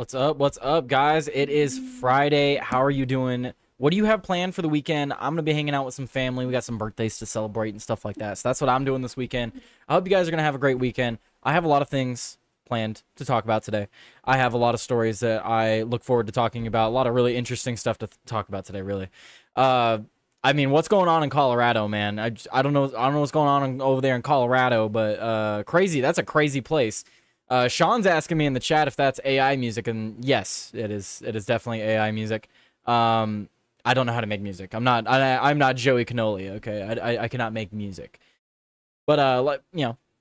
What's up? What's up, guys? It is Friday. How are you doing? What do you have planned for the weekend? I'm gonna be hanging out with some family. We got some birthdays to celebrate and stuff like that. So that's what I'm doing this weekend. I hope you guys are gonna have a great weekend. I have a lot of things planned to talk about today. I have a lot of stories that I look forward to talking about. A lot of really interesting stuff to talk about today. Really. Uh, I mean, what's going on in Colorado, man? I don't know. I don't know what's going on over there in Colorado, but crazy. That's a crazy place. Sean's asking me in the chat if that's AI music, and yes, it is. It is definitely AI music. I don't know how to make music. I'm not Joey Cannoli. Okay, I cannot make music. But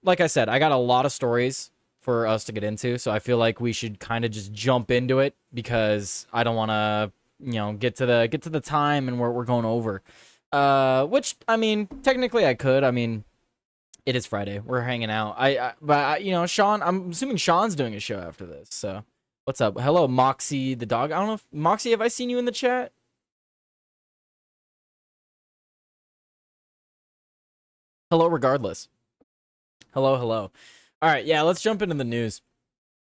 like I said, I got a lot of stories for us to get into, so I feel like we should kind of just jump into it because I don't want to, get to the time and where we're going over. Which I mean, technically I could. I mean, it is Friday. We're hanging out. Sean, I'm assuming Sean's doing a show after this. So, what's up? Hello, Moxie the dog. I don't know if Moxie, have I seen you in the chat? Hello, regardless. Hello, hello. All right, yeah, let's jump into the news.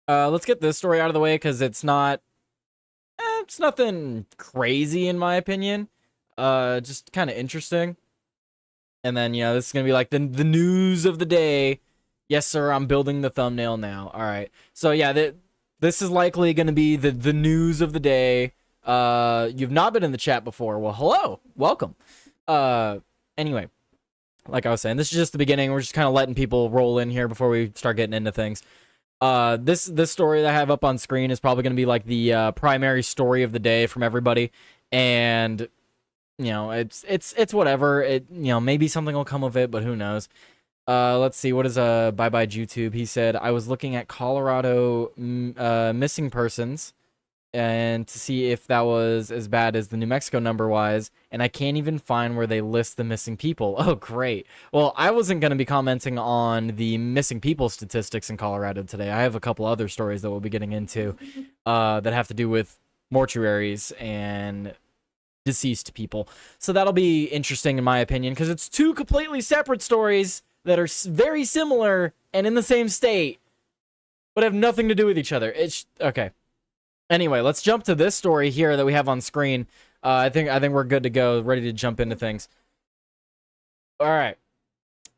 Let's get this story out of the way because it's nothing crazy in my opinion. Just kind of interesting. And then, this is going to be like the news of the day. Yes, sir, I'm building the thumbnail now. All right. So, yeah, this is likely going to be the news of the day. You've not been in the chat before. Well, hello. Welcome. Anyway, like I was saying, this is just the beginning. We're just kind of letting people roll in here before we start getting into things. This story that I have up on screen is probably going to be like the primary story of the day from everybody. And it's whatever. Maybe something will come of it, but who knows. Let's see. What is bye bye YouTube? He said, I was looking at Colorado missing persons and to see if that was as bad as the New Mexico number was, and I can't even find where they list the missing people. Oh, great. Well, I wasn't going to be commenting on the missing people statistics in Colorado today. I have a couple other stories that we'll be getting into that have to do with mortuaries and deceased people. So that'll be interesting in my opinion because it's two completely separate stories that are very similar and in the same state but have nothing to do with each other. It's okay. Anyway, let's jump to this story here that we have on screen. I think we're good to go, ready to jump into things. All right.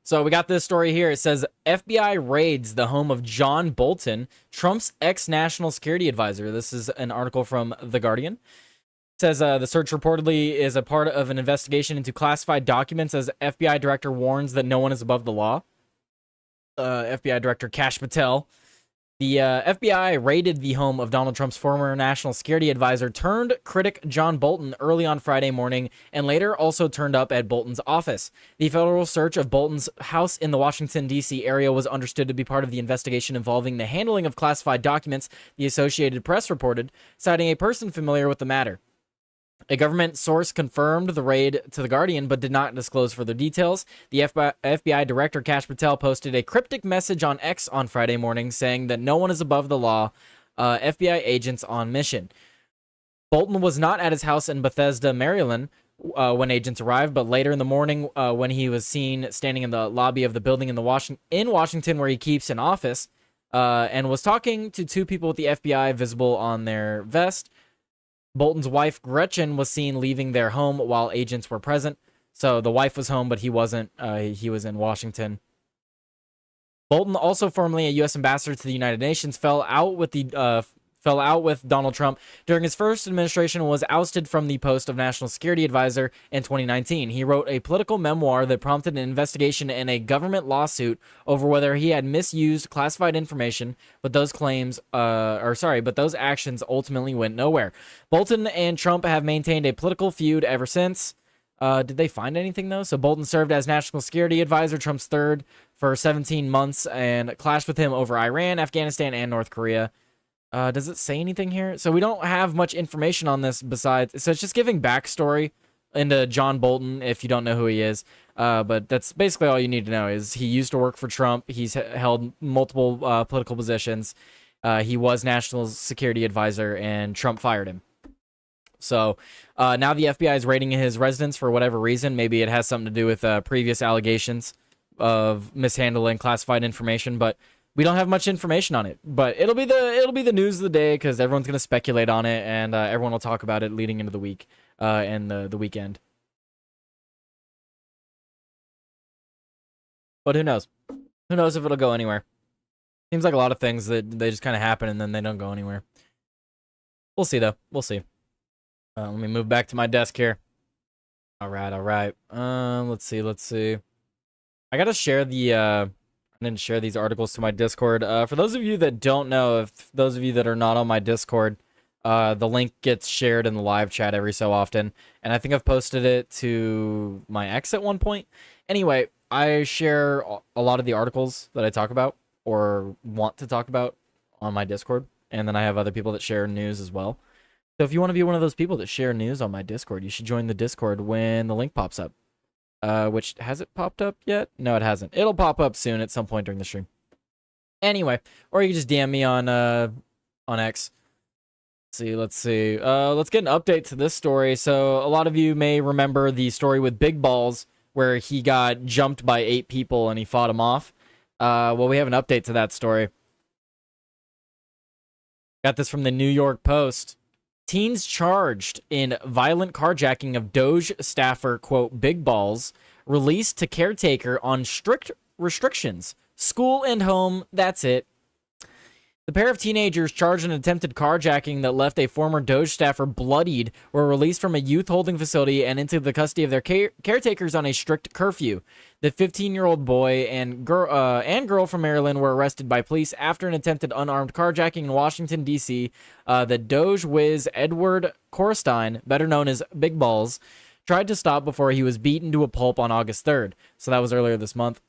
So we got this story here. It says FBI raids the home of John Bolton, Trump's ex-national security advisor. This is an article from The Guardian. Says the search reportedly is a part of an investigation into classified documents as FBI director warns that no one is above the law. FBI Director Kash Patel. The FBI raided the home of Donald Trump's former national security advisor turned critic John Bolton early on Friday morning and later also turned up at Bolton's office. The federal search of Bolton's house in the Washington, D.C. area was understood to be part of the investigation involving the handling of classified documents, the Associated Press reported, citing a person familiar with the matter. A government source confirmed the raid to The Guardian, but did not disclose further details. The FBI Director Kash Patel posted a cryptic message on X on Friday morning saying that no one is above the law, FBI agents on mission. Bolton was not at his house in Bethesda, Maryland, when agents arrived, but later in the morning when he was seen standing in the lobby of the building in Washington where he keeps an office and was talking to two people with the FBI visible on their vest. Bolton's wife, Gretchen, was seen leaving their home while agents were present. So the wife was home, but he wasn't. He was in Washington. Bolton, also formerly a U.S. ambassador to the United Nations, fell out with Donald Trump during his first administration and was ousted from the post of National Security Advisor in 2019. He wrote a political memoir that prompted an investigation and a government lawsuit over whether he had misused classified information, but those actions ultimately went nowhere. Bolton and Trump have maintained a political feud ever since. Did they find anything, though? So Bolton served as National Security Advisor, Trump's third, for 17 months and clashed with him over Iran, Afghanistan, and North Korea. Does it say anything here? So we don't have much information on this besides... So it's just giving backstory into John Bolton, if you don't know who he is. But that's basically all you need to know, is he used to work for Trump. He's held multiple political positions. He was National Security Advisor, and Trump fired him. So now the FBI is raiding his residence for whatever reason. Maybe it has something to do with previous allegations of mishandling classified information. But We don't have much information on it, but it'll be the news of the day because everyone's gonna speculate on it, and everyone will talk about it leading into the week and the weekend. But who knows? Who knows if it'll go anywhere? Seems like a lot of things that they just kind of happen and then they don't go anywhere. We'll see though. We'll see. Let me move back to my desk here. All right, all right. Let's see. I gotta share the. I didn't share these articles to my Discord. For those of you that don't know, if those of you that are not on my Discord, the link gets shared in the live chat every so often, and I think I've posted it to my ex at one point. Anyway, I share a lot of the articles that I talk about or want to talk about on my Discord, and then I have other people that share news as well. So if you want to be one of those people that share news on my Discord, you should join the Discord when the link pops up. Which, has it popped up yet? No, it hasn't. It'll pop up soon at some point during the stream. Anyway, or you can just DM me on X. Let's see. Let's get an update to this story. So a lot of you may remember the story with Big Balls, where he got jumped by 8 people and he fought them off. Well, we have an update to that story. Got this from the New York Post. Teens charged in violent carjacking of Doge staffer, quote, Big Balls, released to caretaker on strict restrictions. School and home, that's it. The pair of teenagers charged in attempted carjacking that left a former Doge staffer bloodied were released from a youth holding facility and into the custody of their caretakers on a strict curfew. The 15-year-old boy and girl from Maryland were arrested by police after an attempted unarmed carjacking in Washington, D.C. The Doge whiz Edward Korstein, better known as Big Balls, tried to stop before he was beaten to a pulp on August 3rd. So that was earlier this month.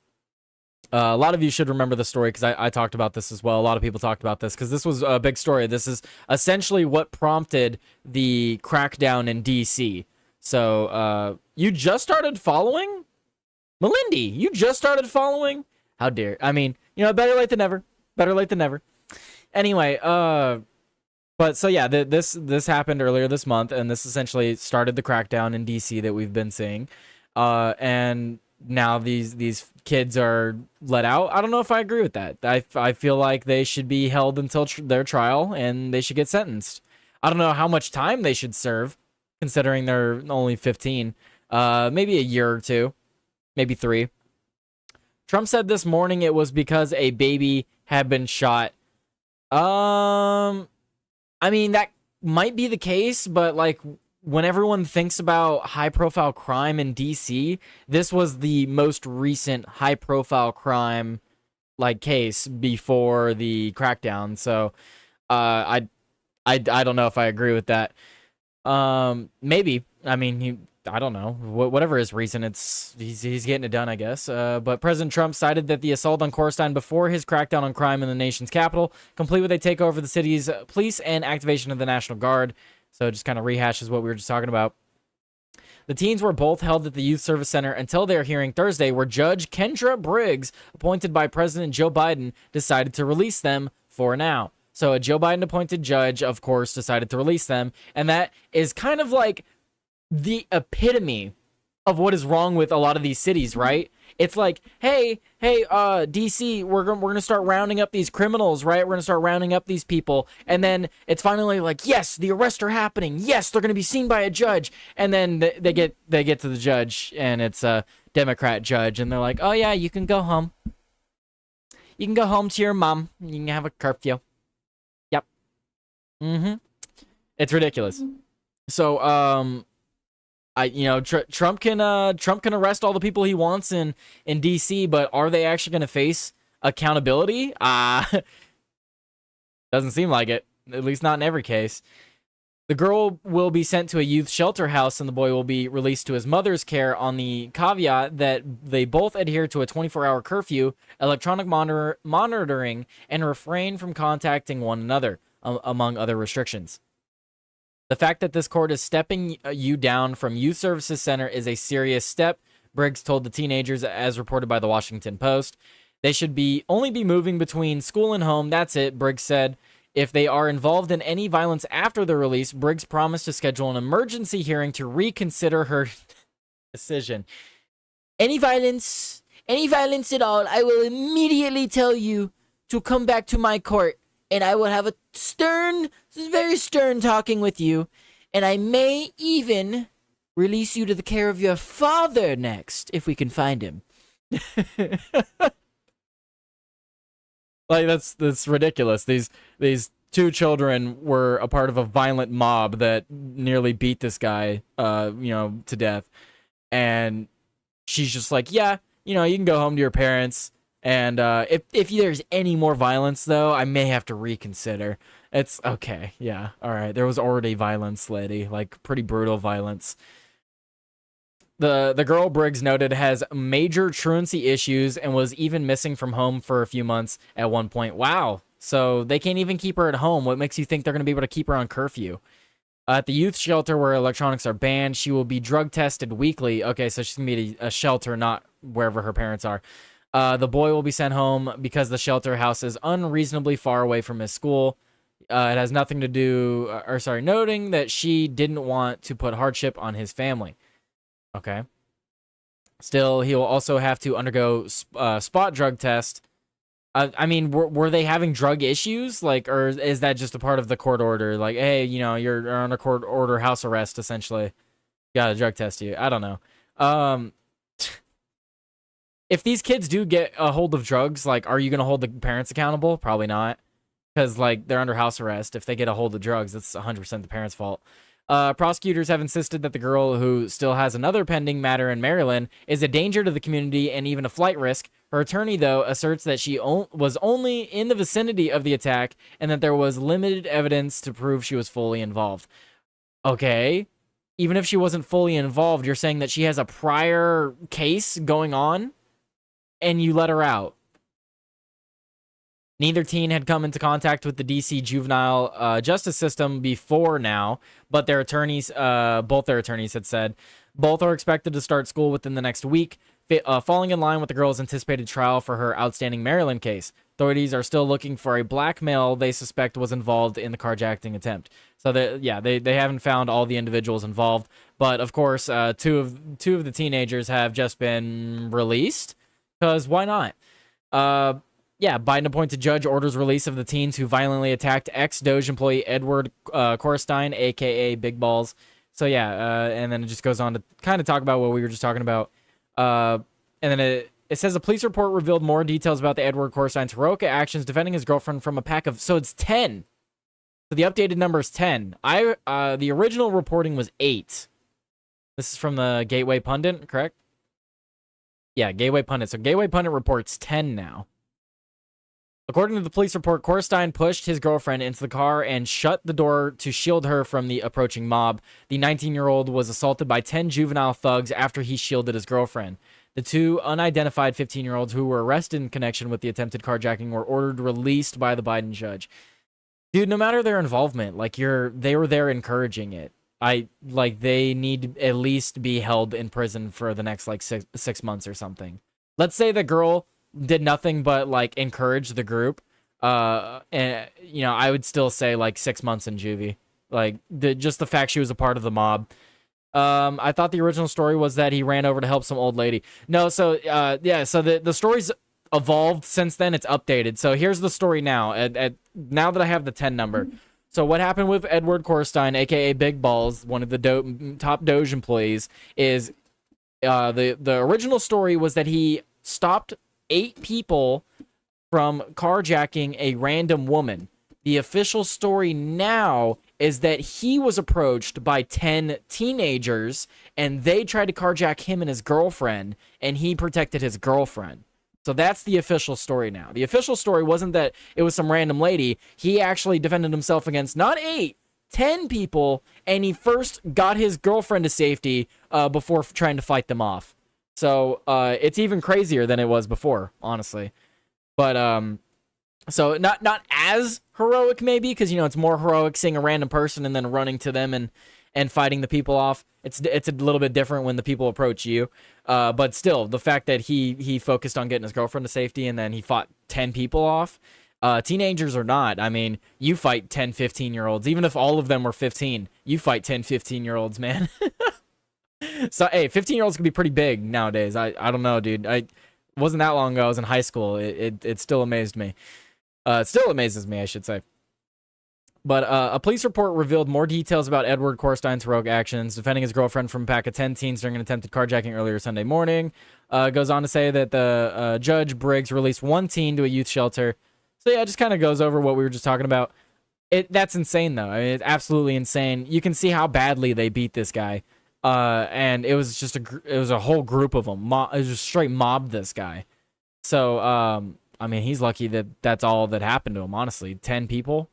A lot of you should remember the story because I talked about this as well. A lot of people talked about this because this was a big story. This is essentially what prompted the crackdown in D.C. So you just started following? Melindy, you just started following? How dare. I mean, better late than never. Better late than never. Anyway, but so yeah, this happened earlier this month, and this essentially started the crackdown in D.C. that we've been seeing. And now these kids are let out. I don't know if I agree with that. I feel like they should be held until their trial and they should get sentenced. I don't know how much time they should serve, considering they're only 15. Maybe a year or 2, maybe 3. Trump said this morning it was because a baby had been shot. I mean, that might be the case, but like, when everyone thinks about high-profile crime in D.C., this was the most recent high-profile crime case before the crackdown. So, I don't know if I agree with that. Maybe. I mean, I don't know. Whatever his reason, he's getting it done, I guess. But President Trump cited that the assault on Korstein before his crackdown on crime in the nation's capital, complete with a takeover of the city's police and activation of the National Guard. So it just kind of rehashes what we were just talking about. The teens were both held at the Youth Service Center until their hearing Thursday, where Judge Kendra Briggs, appointed by President Joe Biden, decided to release them for now. So a Joe Biden-appointed judge, of course, decided to release them, and that is kind of like the epitome of what is wrong with a lot of these cities, right? It's like, hey, DC, we're gonna start rounding up these criminals, right? We're gonna start rounding up these people, and then it's finally like, yes, the arrests are happening. Yes, they're gonna be seen by a judge, and then they get to the judge, and it's a Democrat judge, and they're like, oh yeah, you can go home. You can go home to your mom. You can have a curfew. Yep. It's ridiculous. So, Trump can arrest all the people he wants in DC, but are they actually going to face accountability? Doesn't seem like it. At least not in every case. The girl will be sent to a youth shelter house, and the boy will be released to his mother's care on the caveat that they both adhere to a 24-hour curfew, electronic monitoring, and refrain from contacting one another, among other restrictions. The fact that this court is stepping you down from Youth Services Center is a serious step, Briggs told the teenagers, as reported by the Washington Post. They should only be moving between school and home. That's it, Briggs said. If they are involved in any violence after the release, Briggs promised to schedule an emergency hearing to reconsider her decision. Any violence at all, I will immediately tell you to come back to my court, and I will have a very stern talking with you, and I may even release you to the care of your father next, if we can find him. Like, that's ridiculous. These two children were a part of a violent mob that nearly beat this guy, to death. And she's just like, yeah, you can go home to your parents. And if there's any more violence, though, I may have to reconsider. It's okay. Yeah. All right. There was already violence, lady. Like, pretty brutal violence. The girl, Briggs noted, has major truancy issues and was even missing from home for a few months at one point. Wow. So they can't even keep her at home. What makes you think they're going to be able to keep her on curfew? At the youth shelter where electronics are banned, she will be drug tested weekly. Okay, so she's going to be at a shelter, not wherever her parents are. The boy will be sent home because the shelter house is unreasonably far away from his school. It has nothing to do, noting that she didn't want to put hardship on his family. Okay. Still, he will also have to undergo spot drug test. I mean, were they having drug issues? Like, or is that just a part of the court order? Like, hey, you're under court order house arrest, essentially. Gotta drug test you. I don't know. If these kids do get a hold of drugs, like, are you gonna hold the parents accountable? Probably not. Because, like, they're under house arrest. If they get a hold of drugs, that's 100% the parents' fault. Prosecutors have insisted that the girl, who still has another pending matter in Maryland, is a danger to the community and even a flight risk. Her attorney, though, asserts that she was only in the vicinity of the attack and that there was limited evidence to prove she was fully involved. Okay. Even if she wasn't fully involved, you're saying that she has a prior case going on and you let her out. Neither teen had come into contact with the DC juvenile justice system before now, but both their attorneys had said both are expected to start school within the next week, falling in line with the girl's anticipated trial for her outstanding Maryland case. Authorities are still looking for a black male they suspect was involved in the carjacking attempt. So they haven't found all the individuals involved, but of course, two of the teenagers have just been released, because why not? Yeah, Biden-appointed judge orders release of the teens who violently attacked ex-Doge employee Edward Korstein, a.k.a. Big Balls. So, yeah, and then it just goes on to kind of talk about what we were just talking about. And then it says a police report revealed more details about the Edward Korstein's heroic actions defending his girlfriend from a pack of... So, it's 10. So, the updated number is 10. The original reporting was 8. This is from the Gateway Pundit, correct? Yeah, Gateway Pundit. So, Gateway Pundit reports 10 now. According to the police report, Korstein pushed his girlfriend into the car and shut the door to shield her from the approaching mob. The 19-year-old was assaulted by 10 juvenile thugs after he shielded his girlfriend. The two unidentified 15-year-olds who were arrested in connection with the attempted carjacking were ordered released by the Biden judge. Dude, no matter their involvement, like they were there encouraging it. They need to at least be held in prison for the next like six months or something. Let's say the girl did nothing but like encourage the group, and I would still say like 6 months in juvie. Like just the fact she was a part of the mob. I thought the original story was that he ran over to help some old lady. No, so so the story's evolved since then. It's updated. So here's the story now. Now that I have the 10 number. So what happened with Edward Korstein, aka Big Balls, one of the top Doge employees, is the original story was that he stopped 8 people from carjacking a random woman. The official story now is that he was approached by 10 teenagers and they tried to carjack him and his girlfriend, and he protected his girlfriend. So that's the official story now. The official story wasn't that it was some random lady. He actually defended himself against not 8, 10 people, and he first got his girlfriend to safety before trying to fight them off. So, it's even crazier than it was before, honestly. But, so not as heroic, maybe, because, it's more heroic seeing a random person and then running to them and fighting the people off. It's a little bit different when the people approach you. But still, the fact that he focused on getting his girlfriend to safety and then he fought 10 people off, teenagers or not, I mean, you fight 10, 15-year-olds. Even if all of them were 15, you fight 10, 15-year-olds, man. So, hey, 15-year-olds can be pretty big nowadays. I don't know, dude. I wasn't that long ago. I was in high school. It still amazed me. It still amazes me, I should say. But a police report revealed more details about Edward Corstein's heroic actions, defending his girlfriend from a pack of 10 teens during an attempted carjacking earlier Sunday morning. Goes on to say that the Judge Briggs released one teen to a youth shelter. So yeah, it just kind of goes over what we were just talking about. That's insane, though. I mean, it's absolutely insane. You can see how badly they beat this guy. And it was just a whole group of them. It was just straight mobbed this guy. So, I mean, he's lucky that that's all that happened to him, honestly. 10 people.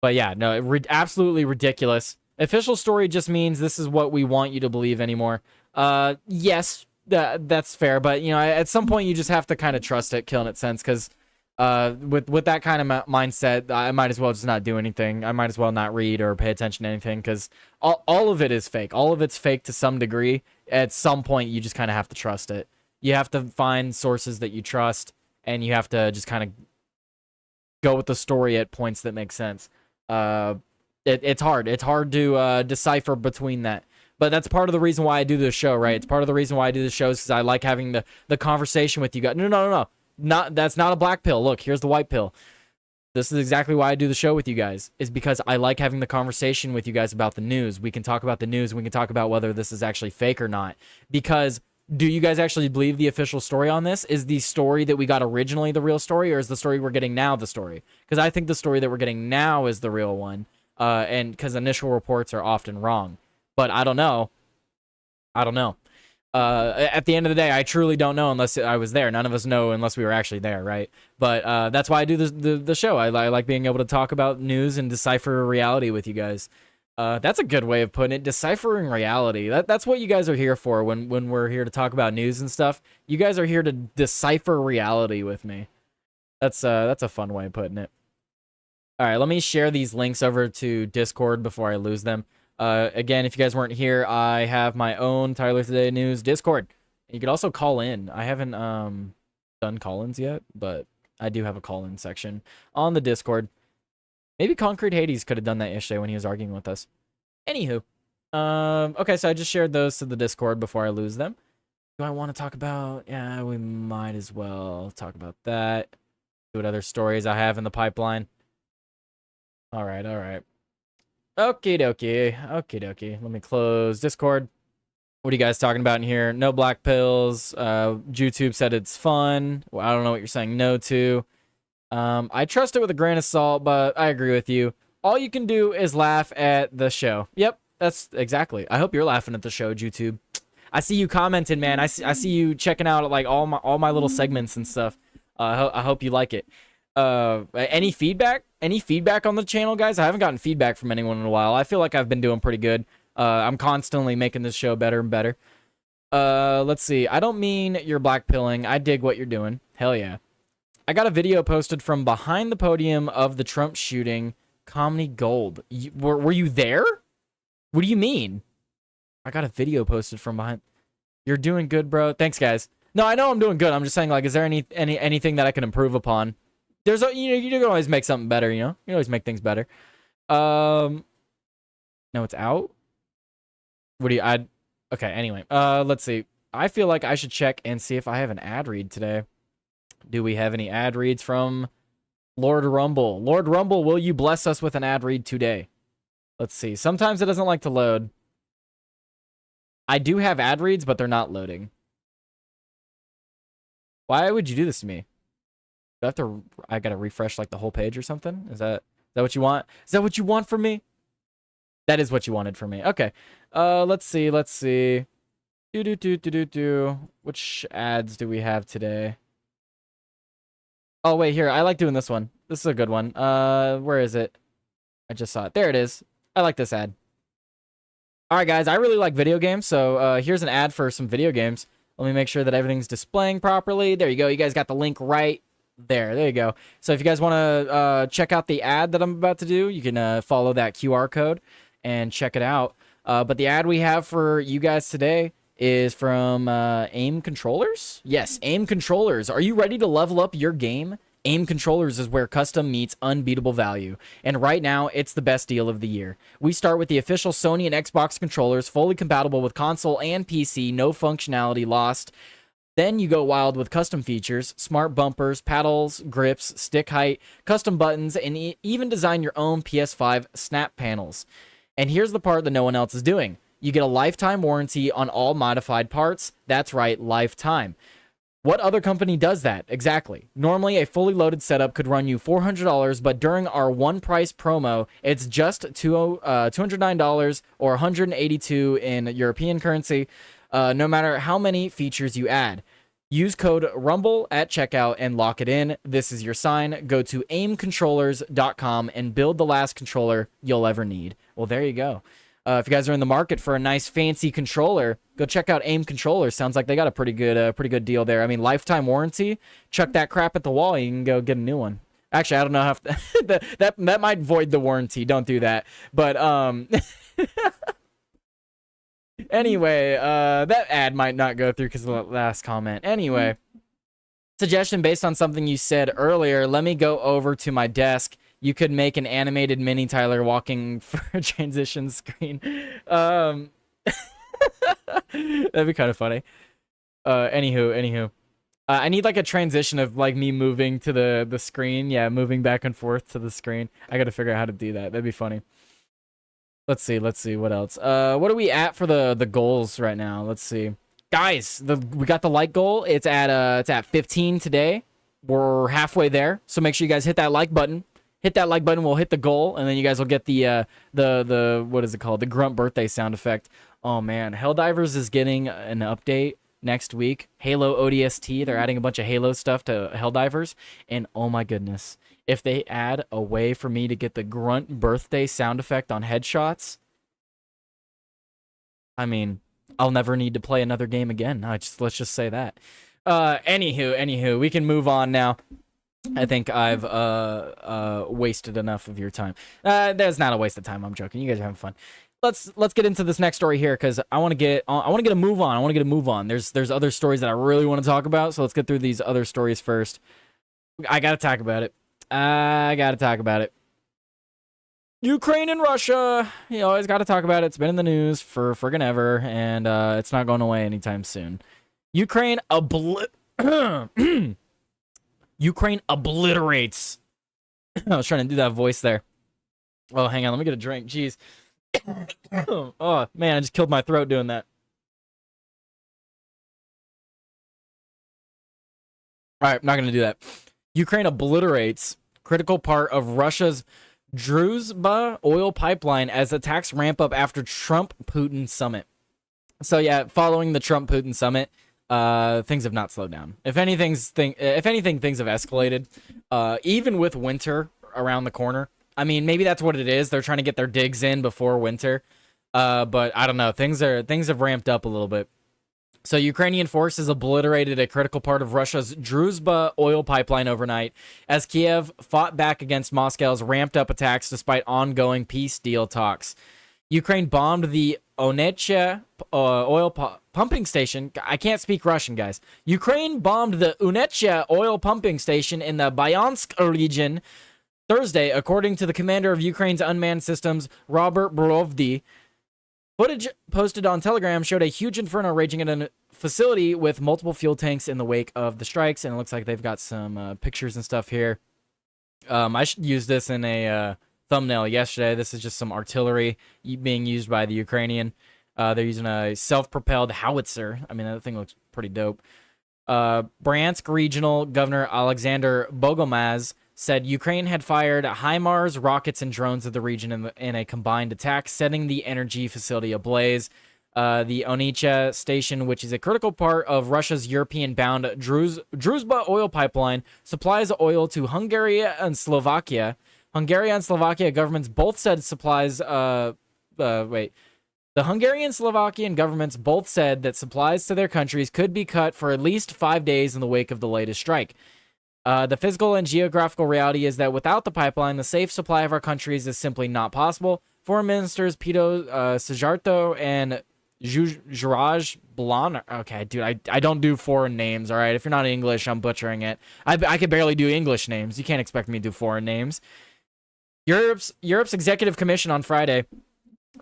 But yeah, no, absolutely ridiculous. Official story just means this is what we want you to believe anymore. Yes, that's fair, but you know, at some point you just have to kind of trust it, killing it sense, because with that kind of mindset, I might as well just not do anything. I might as well not read or pay attention to anything, because all of it is fake. All of it's fake to some degree. At some point, you just kind of have to trust it. You have to find sources that you trust, and you have to just kind of go with the story at points that make sense. It's hard. It's hard to decipher between that. But that's part of the reason why I do this show, right? It's part of the reason why I do this show is because I like having the conversation with you guys. No. That's not a black pill. Look, here's the white pill. This is exactly why I do the show with you guys, is because I like having the conversation with you guys about the news. We can talk about the news, and we can talk about whether this is actually fake or not. Because do you guys actually believe the official story on this? Is the story that we got originally the real story, or is the story we're getting now the story? Because I think the story that we're getting now is the real one, and because initial reports are often wrong. But I don't know. At the end of the day, I truly don't know unless I was there. None of us know unless we were actually there, right? But that's why I do the show. I like being able to talk about news and decipher reality with you guys. That's a good way of putting it. Deciphering reality. That's what you guys are here for when we're here to talk about news and stuff. You guys are here to decipher reality with me. That's a fun way of putting it. All right, let me share these links over to Discord before I lose them. Again, if you guys weren't here, I have my own Tyler Today News Discord. You could also call in. I haven't done call-ins yet, but I do have a call-in section on the Discord. Maybe Concrete Hades could have done that yesterday when he was arguing with us. Anywho. Okay, so I just shared those to the Discord before I lose them. Do I want to talk about... Yeah, we might as well talk about that. See what other stories I have in the pipeline. All right. Okie dokie. Let me close Discord. What are you guys talking about in here? No black pills. YouTube said it's fun. Well, I don't know what you're saying no to. I trust it with a grain of salt, but I agree with you. All you can do is laugh at the show. Yep, that's exactly. I hope you're laughing at the show, YouTube. I see you commenting, man. I see you checking out like all my little segments and stuff. I hope you like it. Any feedback? Any feedback on the channel, guys? I haven't gotten feedback from anyone in a while. I feel like I've been doing pretty good. I'm constantly making this show better and better. Let's see. I don't mean you're blackpilling. I dig what you're doing. Hell yeah. I got a video posted from behind the podium of the Trump shooting. Comedy Gold. Were you there? What do you mean? I got a video posted from behind. You're doing good, bro. Thanks, guys. No, I know I'm doing good. I'm just saying, like, is there anything that I can improve upon? There's you can always make something better, you know? You can always make things better. No, it's out? What do you... Okay, anyway. Let's see. I feel like I should check and see if I have an ad read today. Do we have any ad reads from Lord Rumble? Lord Rumble, will you bless us with an ad read today? Let's see. Sometimes it doesn't like to load. I do have ad reads, but they're not loading. Why would you do this to me? Do I have to... I gotta refresh like the whole page or something? Is that what you want? Is that what you want from me? That is what you wanted from me. Okay. Let's see. Which ads do we have today? Oh, wait, here. I like doing this one. This is a good one. Where is it? I just saw it. There it is. I like this ad. All right, guys. I really like video games, so here's an ad for some video games. Let me make sure that everything's displaying properly. There you go. You guys got the link right there. There you go. So if you guys want to check out the ad that I'm about to do, you can follow that QR code and check it out. But the ad we have for you guys today is from AIM Controllers. Yes, AIM Controllers. Are you ready to level up your game? AIM Controllers is where custom meets unbeatable value. And right now, it's the best deal of the year. We start with the official Sony and Xbox controllers, fully compatible with console and PC, no functionality lost. Then you go wild with custom features, smart bumpers, paddles, grips, stick height, custom buttons, and even design your own PS5 snap panels. And here's the part that no one else is doing. You get a lifetime warranty on all modified parts. That's right, lifetime. What other company does that? Exactly. Normally, a fully loaded setup could run you $400, but during our one price promo, it's just $209 or $182 in European currency, no matter how many features you add. Use code RUMBLE at checkout and lock it in. This is your sign. Go to aimcontrollers.com and build the last controller you'll ever need. Well, there you go. If you guys are in the market for a nice fancy controller, go check out Aim Controllers. Sounds like they got a pretty good deal there. I mean, lifetime warranty. Chuck that crap at the wall. You can go get a new one. Actually, I don't know how that might void the warranty. Don't do that. But anyway, that ad might not go through because of the last comment. Anyway, suggestion based on something you said earlier. Let me go over to my desk. You could make an animated mini Tyler walking for a transition screen. That'd be kind of funny. Anywho. I need like a transition of like me moving to the screen. Yeah, moving back and forth to the screen. I gotta figure out how to do that. That'd be funny. Let's see. What else? What are we at for the goals right now? Let's see. Guys, we got the like goal. It's at 15 today. We're halfway there. So make sure you guys hit that like button. Hit that like button, we'll hit the goal, and then you guys will get the what is it called? The grunt birthday sound effect. Oh man, Helldivers is getting an update next week. Halo ODST, they're adding a bunch of Halo stuff to Helldivers, and oh my goodness, if they add a way for me to get the grunt birthday sound effect on headshots, I mean, I'll never need to play another game again. Let's just say that. Anywho, we can move on now. I think I've wasted enough of your time. There's not a waste of time. I'm joking. You guys are having fun. Let's get into this next story here because I want to get a move on. There's other stories that I really want to talk about. So let's get through these other stories first. I gotta talk about it. Ukraine and Russia. You always gotta talk about it. It's been in the news for friggin' ever, and it's not going away anytime soon. Ukraine Ukraine obliterates. I was trying to do that voice there. Oh, hang on. Let me get a drink. Jeez. Oh, man. I just killed my throat doing that. All right. I'm not going to do that. Ukraine obliterates critical part of Russia's Druzhba oil pipeline as attacks ramp up after Trump-Putin summit. So, yeah, following the Trump-Putin summit, things have not slowed down. If anything, things have escalated. Even with winter around the corner. I mean, maybe that's what it is. They're trying to get their digs in before winter. But I don't know. Things have ramped up a little bit. So Ukrainian forces obliterated a critical part of Russia's Druzhba oil pipeline overnight as Kiev fought back against Moscow's ramped up attacks despite ongoing peace deal talks. Ukraine bombed the Onechya oil pumping station. I can't speak Russian, guys. Ukraine bombed the Onechya oil pumping station in the Bryansk region Thursday, according to the commander of Ukraine's unmanned systems, Robert Borovdy. Footage posted on Telegram showed a huge inferno raging at a facility with multiple fuel tanks in the wake of the strikes, and it looks like they've got some pictures and stuff here. I should use this in a thumbnail yesterday. This is just some artillery being used by the Ukrainian. They're using a self-propelled howitzer. I mean, that thing looks pretty dope. Bryansk Regional Governor Alexander Bogomaz said Ukraine had fired HIMARS rockets and drones at the region in a combined attack, setting the energy facility ablaze. The Onechya station, which is a critical part of Russia's European-bound Druzhba oil pipeline, supplies oil to Hungary and Slovakia. Hungary and Slovakia governments both said supplies... The Hungarian and Slovakian governments both said that supplies to their countries could be cut for at least 5 days in the wake of the latest strike. The physical and geographical reality is that without the pipeline, the safe supply of our countries is simply not possible. Foreign ministers Pito Sajarto and Juraj Blan. Okay, dude, I don't do foreign names, all right? If you're not English, I'm butchering it. I could barely do English names. You can't expect me to do foreign names. Europe's Executive Commission on Friday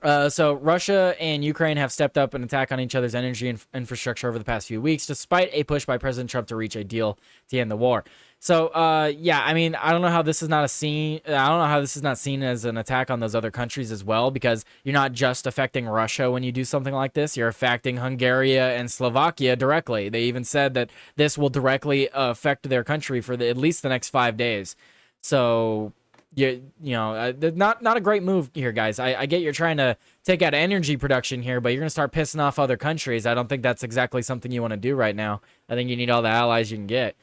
So Russia and Ukraine have stepped up an attack on each other's energy infrastructure over the past few weeks, despite a push by President Trump to reach a deal to end the war. So, yeah, I mean, I don't know how this is not a scene. I don't know how this is not seen as an attack on those other countries as well, because you're not just affecting Russia when you do something like this. You're affecting Hungary and Slovakia directly. They even said that this will directly affect their country for at least the next 5 days. So, not a great move here, guys. I get you're trying to take out energy production here, but you're going to start pissing off other countries. I don't think that's exactly something you want to do right now. I think you need all the allies you can get.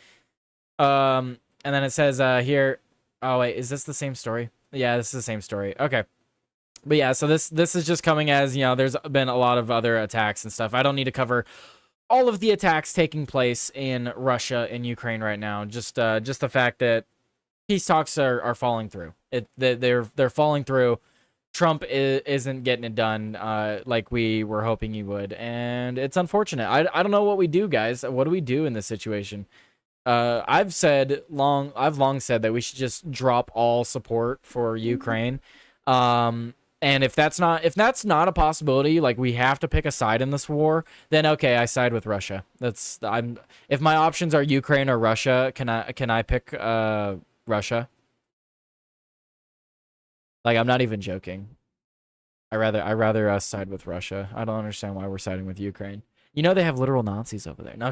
And then it says here, oh wait, is this the same story? Yeah, this is the same story. Okay. But yeah, so this is just coming as, there's been a lot of other attacks and stuff. I don't need to cover all of the attacks taking place in Russia and Ukraine right now. Just the fact that peace talks are falling through. They're falling through. Trump isn't getting it done like we were hoping he would, and it's unfortunate. I don't know what we do, guys. What do we do in this situation? I've long said that we should just drop all support for Ukraine. And if that's not a possibility, like we have to pick a side in this war, then okay, I side with Russia. If my options are Ukraine or Russia, can I pick Russia? Like, I'm not even joking. I rather us side with Russia. I don't understand why we're siding with Ukraine. They have literal Nazis over there. No,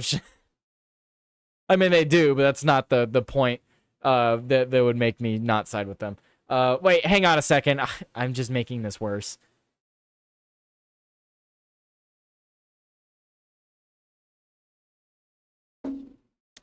I mean, they do, but that's not the point that would make me not side with them. Wait, hang on a second. I'm just making this worse.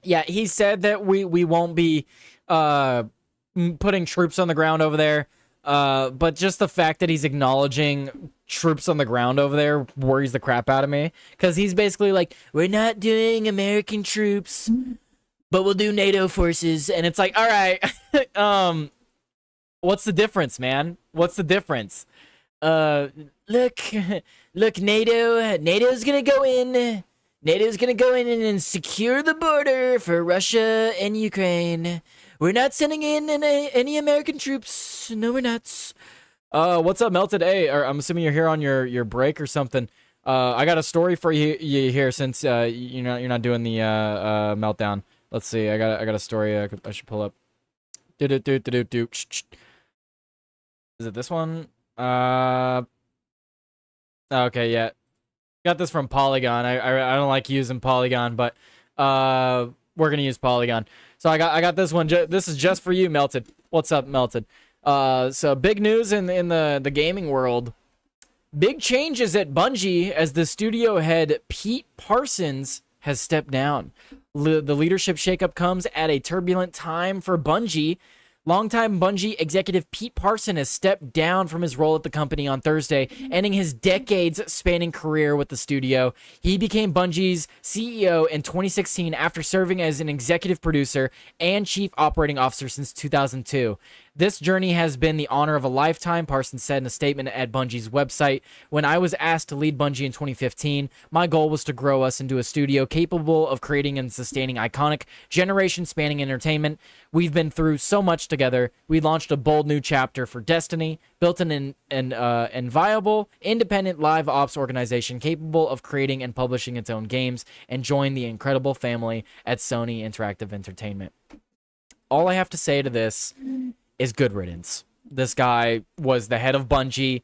Yeah, he said that we won't be putting troops on the ground over there. But just the fact that he's acknowledging troops on the ground over there worries the crap out of me. Because he's basically like, we're not doing American troops, but we'll do NATO forces. And it's like, all right, what's the difference, man? What's the difference? Look, NATO's gonna go in. NATO's gonna go in and secure the border for Russia and Ukraine. We're not sending in any American troops. No, we're not. What's up, Melted? Hey, I'm assuming you're here on your break or something. I got a story for you here since you're not doing the meltdown. Let's see. I got a story I should pull up. Is it this one? Okay, yeah. Got this from Polygon. I don't like using Polygon, but we're gonna use Polygon. So I got this one. This is just for you, Melted. What's up, Melted? So big news in the gaming world. Big changes at Bungie as the studio head Pete Parsons has stepped down. The leadership shakeup comes at a turbulent time for Bungie. Longtime Bungie executive Pete Parsons has stepped down from his role at the company on Thursday, ending his decades-spanning career with the studio. He became Bungie's CEO in 2016 after serving as an executive producer and chief operating officer since 2002. This journey has been the honor of a lifetime, Parsons said in a statement at Bungie's website. When I was asked to lead Bungie in 2015, my goal was to grow us into a studio capable of creating and sustaining iconic, generation-spanning entertainment. We've been through so much together. We launched a bold new chapter for Destiny, built an viable, independent live ops organization capable of creating and publishing its own games, and joined the incredible family at Sony Interactive Entertainment. All I have to say to this is good riddance. This guy was the head of Bungie,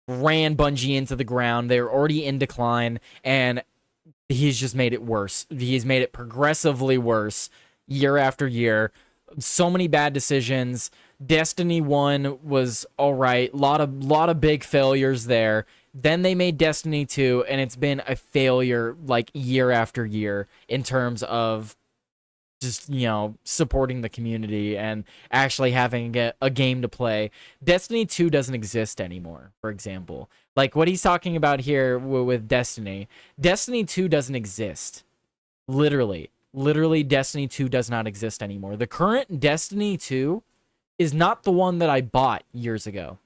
ran Bungie into the ground. They were already in decline, and he's just made it worse. He's made it progressively worse year after year. So many bad decisions. Destiny 1 was all right. Lot of big failures there. Then they made Destiny 2, and it's been a failure like year after year in terms of just, supporting the community and actually having a game to play. Destiny 2 doesn't exist anymore, for example. Like what he's talking about here with Destiny. Destiny 2 doesn't exist. Literally, Destiny 2 does not exist anymore. The current Destiny 2 is not the one that I bought years ago.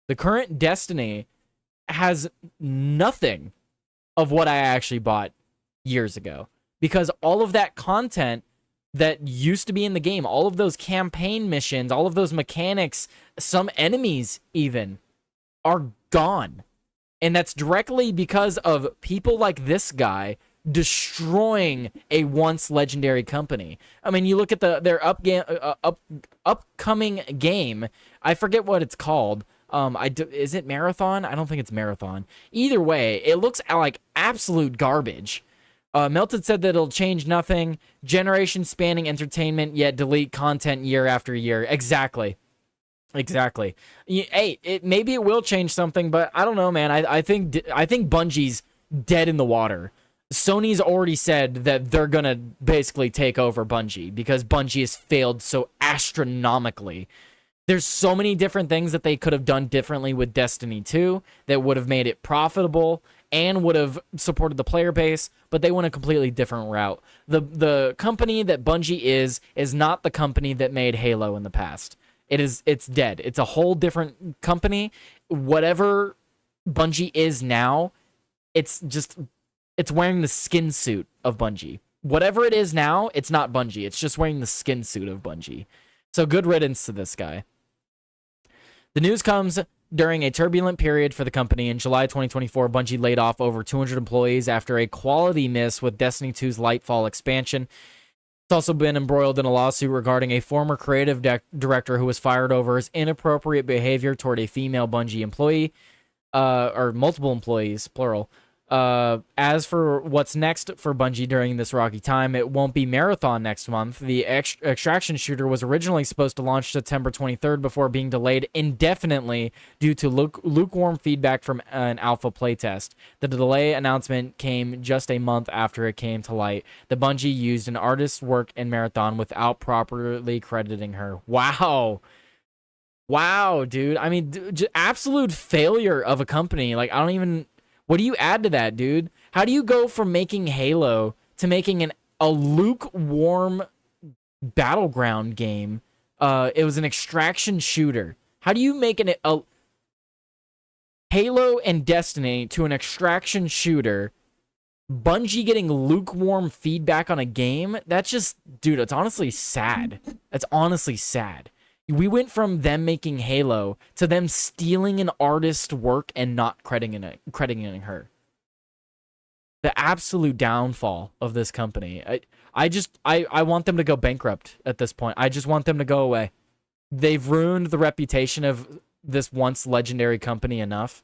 The current Destiny has nothing of what I actually bought years ago. Because all of that content that used to be in the game, all of those campaign missions, all of those mechanics, some enemies even, are gone. And that's directly because of people like this guy destroying a once legendary company. I mean, you look at their upcoming game. I forget what it's called. Is it Marathon? I don't think it's Marathon. Either way, it looks like absolute garbage. Melted said that it'll change nothing. Generation spanning entertainment, yet delete content year after year. Exactly. Hey, maybe it will change something, but I don't know, man. I think Bungie's dead in the water. Sony's already said that they're gonna basically take over Bungie because Bungie has failed so astronomically. There's so many different things that they could have done differently with Destiny 2 that would have made it profitable and would have supported the player base, but they went a completely different route. The company that Bungie is not the company that made Halo in the past. It's dead. It's a whole different company. Whatever Bungie is now, it's wearing the skin suit of Bungie. Whatever it is now, it's not Bungie. It's just wearing the skin suit of Bungie. So good riddance to this guy. The news comes during a turbulent period for the company. In July 2024, Bungie laid off over 200 employees after a quality miss with Destiny 2's Lightfall expansion. It's also been embroiled in a lawsuit regarding a former creative director who was fired over his inappropriate behavior toward a female Bungie employee, or multiple employees, plural. As for what's next for Bungie during this rocky time, it won't be Marathon next month. The Extraction shooter was originally supposed to launch September 23rd before being delayed indefinitely due to lukewarm feedback from an alpha playtest. The delay announcement came just a month after it came to light. The Bungie used an artist's work in Marathon without properly crediting her. Wow. Wow, dude. I mean, absolute failure of a company. Like, I don't even... What do you add to that, dude? How do you go from making Halo to making a lukewarm battleground game? It was an extraction shooter. How do you make a Halo and Destiny to an extraction shooter? Bungie getting lukewarm feedback on a game? That's just, dude, it's honestly sad. That's honestly sad. We went from them making Halo to them stealing an artist's work and not crediting her. The absolute downfall of this company. I want them to go bankrupt at this point. I just want them to go away. They've ruined the reputation of this once legendary company enough,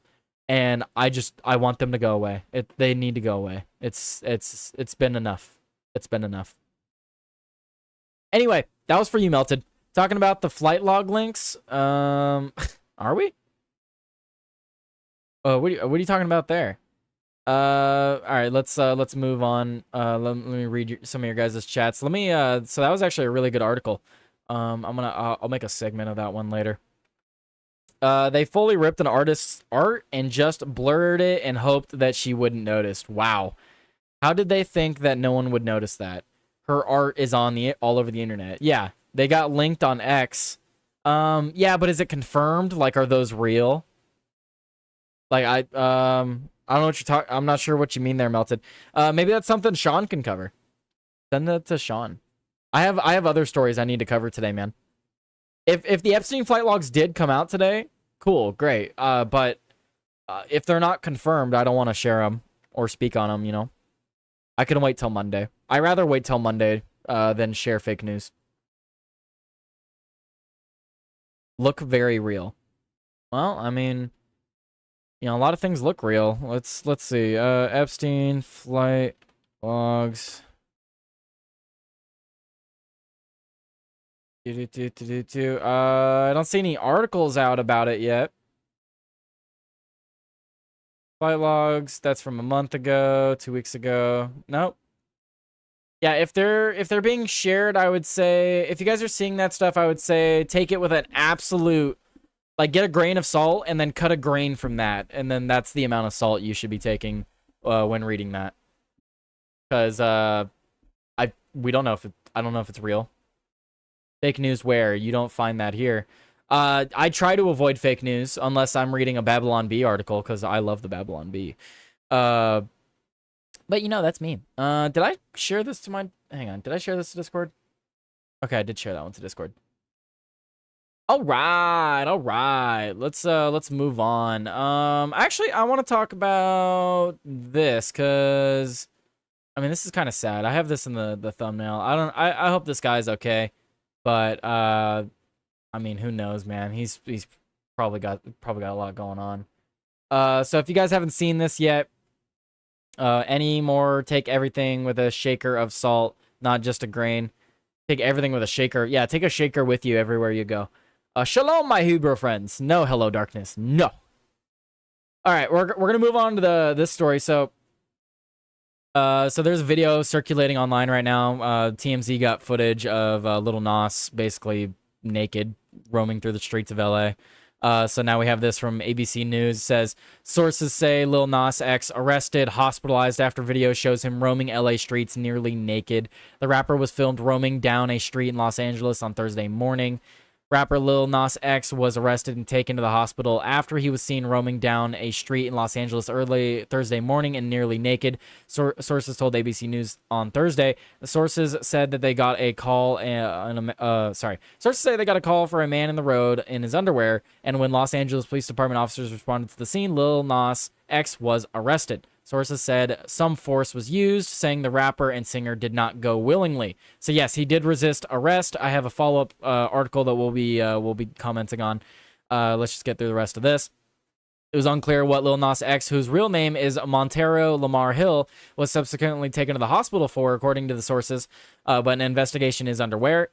and I want them to go away. They need to go away. It's been enough. It's been enough. Anyway, that was for you, Melted. Talking about the flight log links. Are we? Oh, what are you talking about there? All right, let's move on. Let me read some of your guys' chats. Let me so that was actually a really good article. I'll make a segment of that one later. They fully ripped an artist's art and just blurred it and hoped that she wouldn't notice. Wow. How did they think that no one would notice that? Her art is on all over the internet. Yeah. They got linked on X. Yeah, but is it confirmed? Like, are those real? Like, I don't know what you're talking. I'm not sure what you mean there, Melted. Maybe that's something Sean can cover. Send that to Sean. I have other stories I need to cover today, man. If the Epstein flight logs did come out today, cool, great. But if they're not confirmed, I don't want to share them or speak on them. You know, I can wait till Monday. I rather wait till Monday than share fake news. Look very real. Well, I mean, you know, a lot of things look real. Let's see. Epstein flight logs. I don't see any articles out about it yet. Flight logs. That's from a month ago, 2 weeks ago. Nope. Yeah, if they're being shared, I would say, if you guys are seeing that stuff, I would say take it with an absolute, like, get a grain of salt and then cut a grain from that, and then that's the amount of salt you should be taking when reading that. Because we don't know if I don't know if it's real. Fake news where? You don't find that here. I try to avoid fake news unless I'm reading a Babylon Bee article because I love the Babylon Bee. But, you know, that's me. Did I share this to my... Hang on. Did I share this to Discord? Okay, I did share that one to Discord. All right. Let's move on. Actually, I want to talk about this because I mean this is kind of sad. I have this in the thumbnail. I hope this guy's okay, but I mean who knows, man. He's probably got a lot going on. So if you guys haven't seen this yet, any more, take everything with a shaker of salt, not just a grain. Take everything with a shaker. Yeah, take a shaker with you everywhere you go. Shalom, my Hebrew friends. No, hello, darkness. No. All right, we're gonna move on to this story. So there's a video circulating online right now. TMZ got footage of Lil Nas basically naked roaming through the streets of LA. So now we have this from ABC News. It says, sources say Lil Nas X arrested, hospitalized after video shows him roaming LA streets nearly naked. The rapper was filmed roaming down a street in Los Angeles on Thursday morning. Rapper Lil Nas X was arrested and taken to the hospital after he was seen roaming down a street in Los Angeles early Thursday morning and nearly naked. Sources told ABC News on Thursday. The sources said that they got a call. Sources say they got a call for a man in the road in his underwear, and when Los Angeles Police Department officers responded to the scene, Lil Nas X was arrested. Sources said some force was used, saying the rapper and singer did not go willingly. So yes, he did resist arrest. I have a follow-up article that we'll be commenting on. Let's just get through the rest of this. It was unclear what Lil Nas X, whose real name is Montero Lamar Hill, was subsequently taken to the hospital for, according to the sources. But an investigation is underway.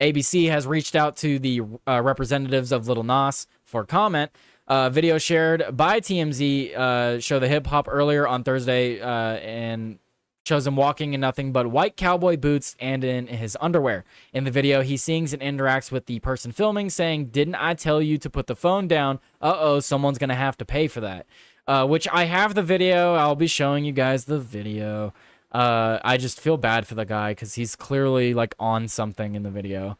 ABC has reached out to the representatives of Lil Nas for comment. Video shared by TMZ show the hip-hop earlier on Thursday and shows him walking in nothing but white cowboy boots and in his underwear. In the video, he sings and interacts with the person filming, saying, "Didn't I tell you to put the phone down? Uh-oh, someone's going to have to pay for that." Which I have the video. I'll be showing you guys the video. I just feel bad for the guy because he's clearly like on something in the video.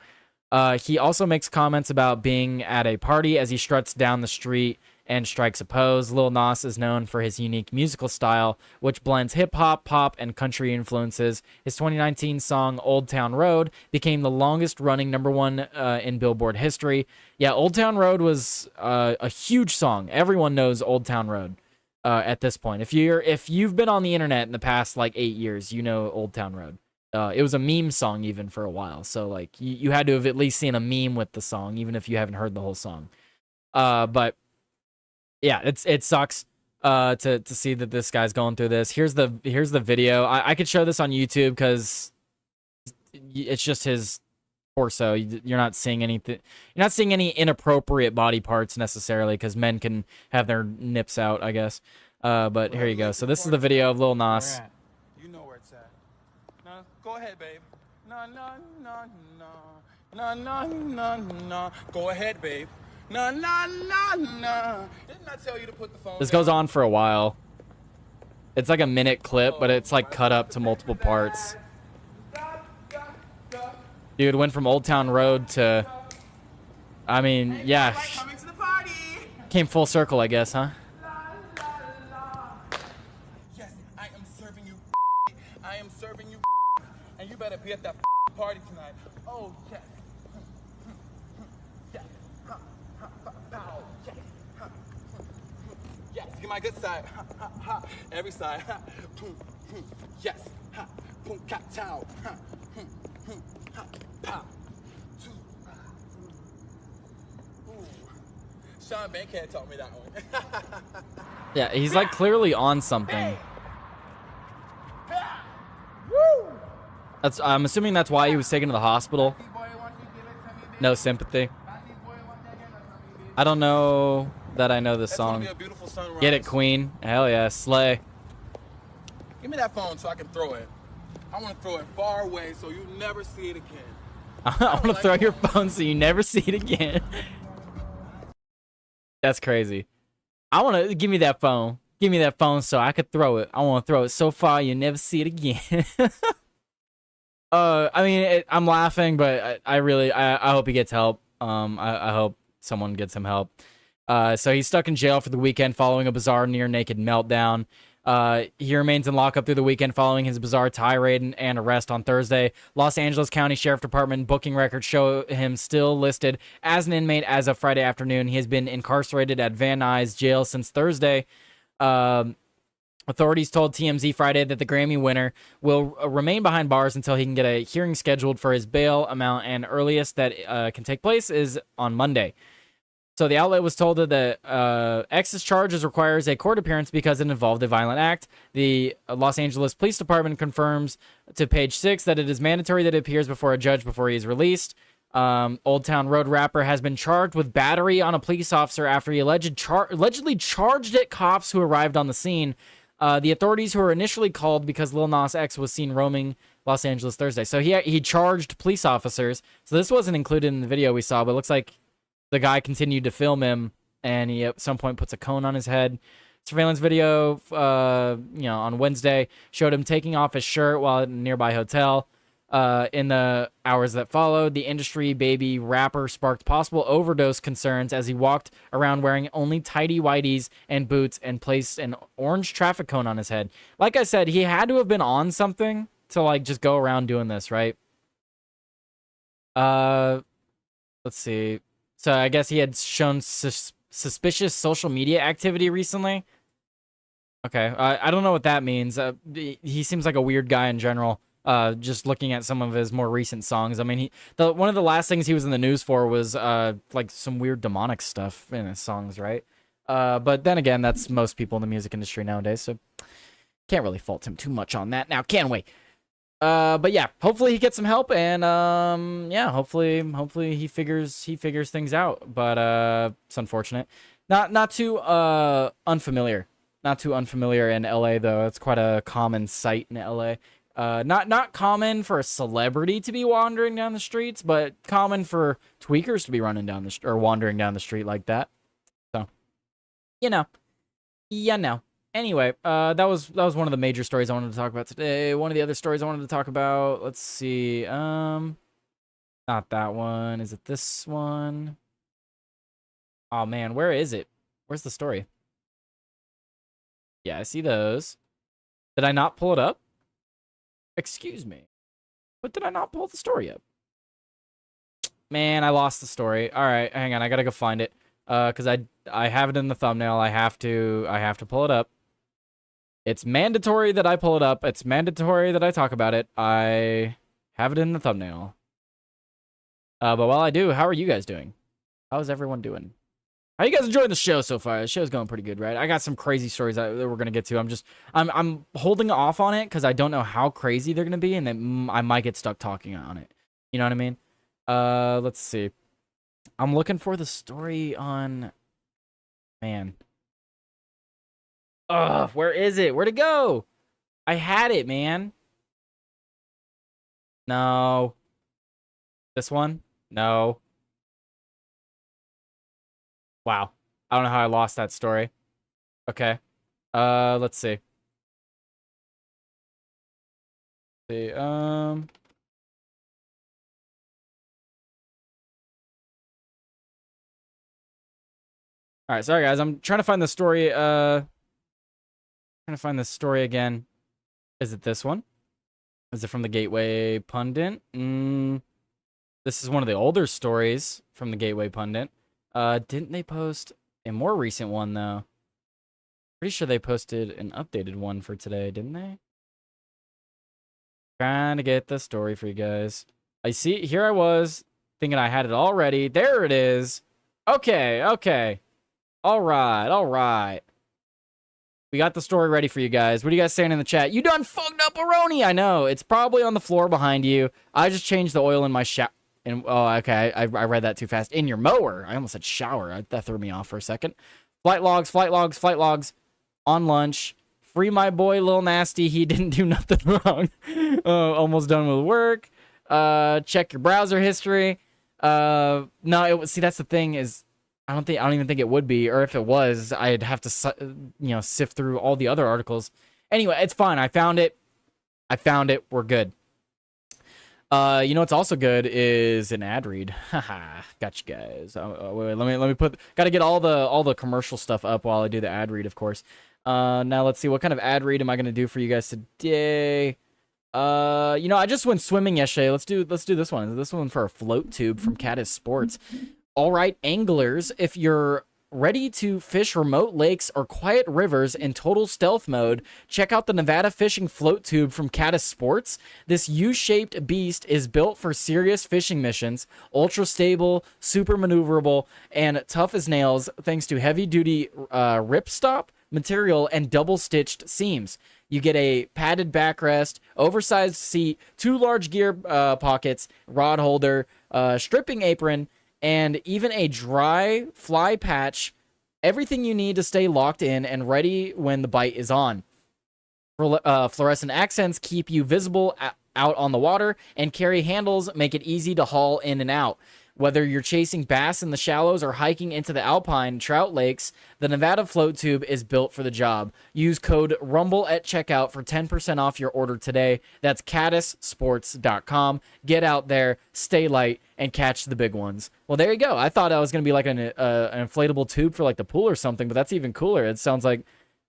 He also makes comments about being at a party as he struts down the street and strikes a pose. Lil Nas is known for his unique musical style, which blends hip-hop, pop, and country influences. His 2019 song, Old Town Road, became the longest-running #1 in Billboard history. Yeah, Old Town Road was a huge song. Everyone knows Old Town Road at this point. If you've been on the internet in the past, like, 8 years, you know Old Town Road. It was a meme song even for a while, so, like, you had to have at least seen a meme with the song, even if you haven't heard the whole song. But yeah, it sucks to see that this guy's going through this. Here's the video. I could show this on YouTube because it's just his torso. You're not seeing anything. You're not seeing any inappropriate body parts necessarily because men can have their nips out, I guess. But here you go. So this is the video of Lil Nas. You know where it's at. No, go ahead, babe. No, no, no, no. No, no, no, no. Go ahead, babe. No, no, no, no. Didn't I tell you to put the phone This down? goes on for a while. It's like a minute clip, but it's like cut up to multiple parts. Dude went from Old Town Road to, I mean, yeah, came full circle, I guess, huh? Yes, I am serving you. I am serving you. And you better be at that party tonight. Oh, yes. Yes. Yes, get my good side. Every side. Yes. Boom, cat, town. Sean Bankhead taught me that one. Yeah, he's like clearly on something. I'm assuming that's why he was taken to the hospital. No sympathy. I don't know that I know this song. Get it, Queen. Hell yeah, slay. Give me that phone so I can throw it. I want to throw it far away so you never see it again. I want to throw your phone so you never see it again. That's crazy. I want to give me that phone. Give me that phone so I could throw it. I want to throw it so far you never see it again. I mean, I'm laughing, but I really hope he gets help. I hope someone gets him help. So he's stuck in jail for the weekend following a bizarre near-naked meltdown. He remains in lockup through the weekend following his bizarre tirade and arrest on Thursday. Los Angeles County Sheriff Department booking records show him still listed as an inmate as of Friday afternoon. He has been incarcerated at Van Nuys jail since Thursday. Authorities told TMZ Friday that the Grammy winner will remain behind bars until he can get a hearing scheduled for his bail amount, and earliest that can take place is on Monday. So the outlet was told that the X's charges requires a court appearance because it involved a violent act. The Los Angeles Police Department confirms to Page 6 that it is mandatory that it appears before a judge before he is released. Old Town Road rapper has been charged with battery on a police officer after he allegedly charged at cops who arrived on the scene. The authorities who were initially called because Lil Nas X was seen roaming Los Angeles Thursday. So he charged police officers. So this wasn't included in the video we saw, but it looks like the guy continued to film him, and he at some point puts a cone on his head. Surveillance video, on Wednesday showed him taking off his shirt while at a nearby hotel. In the hours that followed, the industry baby rapper sparked possible overdose concerns as he walked around wearing only tidy whities and boots and placed an orange traffic cone on his head. Like I said, he had to have been on something to just go around doing this, right? Let's see. So I guess he had shown suspicious social media activity recently. Okay, I don't know what that means. He seems like a weird guy in general. Just looking at some of his more recent songs. I mean, one of the last things he was in the news for was like some weird demonic stuff in his songs, right? But then again, that's most people in the music industry nowadays, so can't really fault him too much on that now, can we? But yeah, hopefully he gets some help, and hopefully he figures things out. But it's unfortunate. Not too unfamiliar. Not too unfamiliar in LA though. It's quite a common sight in LA. Not common for a celebrity to be wandering down the streets, but common for tweakers to be running down or wandering down the street like that. So, Anyway, that was one of the major stories I wanted to talk about today. One of the other stories I wanted to talk about, let's see, not that one. Is it this one? Oh man, where is it? Where's the story? Yeah, I see those. Did I not pull it up? Excuse me. But did I not pull the story up? Man, I lost the story. All right, hang on. I gotta go find it. Cause I have it in the thumbnail. I have to pull it up. It's mandatory that I pull it up. It's mandatory that I talk about it. I have it in the thumbnail. But while I do, how are you guys doing? How's everyone doing? How you guys enjoying the show so far? The show's going pretty good, right? I got some crazy stories that we're gonna get to. I'm holding off on it because I don't know how crazy they're gonna be, and then I might get stuck talking on it. You know what I mean? Let's see. I'm looking for the story on. Man. Ugh, where is it? Where'd it go? I had it, man. No. This one? No. Wow. I don't know how I lost that story. Okay. Let's see. All right, sorry guys. I'm trying to find the story. Trying to find the story again. Is it this one? Is it from the Gateway Pundit? This is one of the older stories from the Gateway Pundit. Didn't they post a more recent one, though? Pretty sure they posted an updated one for today, didn't they? Trying to get the story for you guys. I see, here I was, thinking I had it already. There it is. Okay. All right. We got the story ready for you guys. What are you guys saying in the chat? You done fucked up Aroni. I know. It's probably on the floor behind you. I just changed the oil in my shower. Oh, okay. I read that too fast. In your mower. I almost said shower. That threw me off for a second. Flight logs. On lunch. Free my boy, Lil Nasty. He didn't do nothing wrong. Almost done with work. Check your browser history. No, see, that's the thing is, I don't even think it would be, or if it was, I'd have to, sift through all the other articles. Anyway, it's fine. I found it. We're good. What's also good is an ad read. Haha, got you guys. Wait, let me put. Got to get all the commercial stuff up while I do the ad read, of course. Now let's see, what kind of ad read am I gonna do for you guys today? I just went swimming yesterday. Let's do this one. This one for a float tube from Caddis Sports. All right, anglers, if you're ready to fish remote lakes or quiet rivers in total stealth mode, check out the Nevada Fishing Float Tube from Caddis Sports. This U-shaped beast is built for serious fishing missions, ultra stable, super maneuverable, and tough as nails thanks to heavy-duty ripstop material and double-stitched seams. You get a padded backrest, oversized seat, 2 large gear pockets, rod holder, stripping apron, and even a dry fly patch. Everything you need to stay locked in and ready when the bite is on. Fluorescent accents keep you visible out on the water, and carry handles make it easy to haul in and out. Whether you're chasing bass in the shallows or hiking into the alpine trout lakes, the Nevada Float Tube is built for the job. Use code RUMBLE at checkout for 10% off your order today. That's caddissports.com. Get out there, stay light, and catch the big ones. Well, there you go. I thought that was going to be like an inflatable tube for like the pool or something, but that's even cooler. It sounds like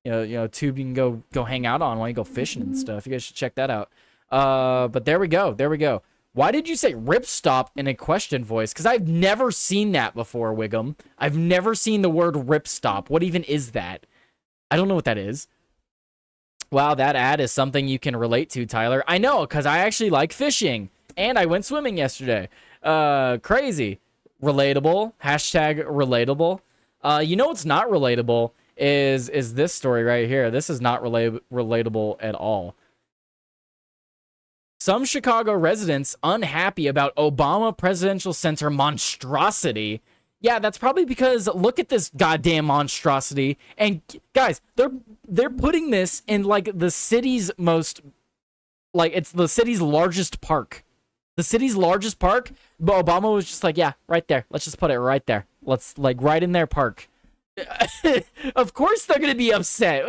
a tube you can go hang out on while you go fishing and stuff. You guys should check that out. But there we go. There we go. Why did you say ripstop in a question voice? Because I've never seen that before, Wiggum. I've never seen the word ripstop. What even is that? I don't know what that is. Wow, that ad is something you can relate to, Tyler. I know, because I actually like fishing. And I went swimming yesterday. Crazy. Relatable. Hashtag relatable. What's not relatable is this story right here. This is not relatable at all. Some Chicago residents unhappy about Obama Presidential Center monstrosity. Yeah, that's probably because look at this goddamn monstrosity. And guys, they're putting this in like the city's most, like it's the city's largest park. The city's largest park, but Obama was just like, yeah, right there. Let's just put it right there. Let's like right in their park. Of course they're gonna be upset.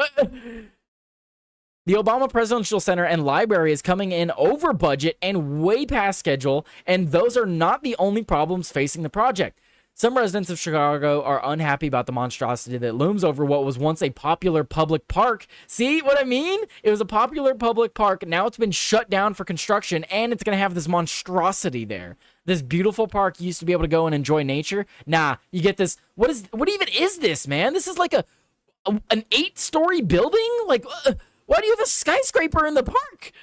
The Obama Presidential Center and Library is coming in over budget and way past schedule, and those are not the only problems facing the project. Some residents of Chicago are unhappy about the monstrosity that looms over what was once a popular public park. See what I mean? It was a popular public park. Now it's been shut down for construction, and it's going to have this monstrosity there. This beautiful park you used to be able to go and enjoy nature. Nah, you get this. What even is this, man? This is like an 8-story building? Like... why do you have a skyscraper in the park?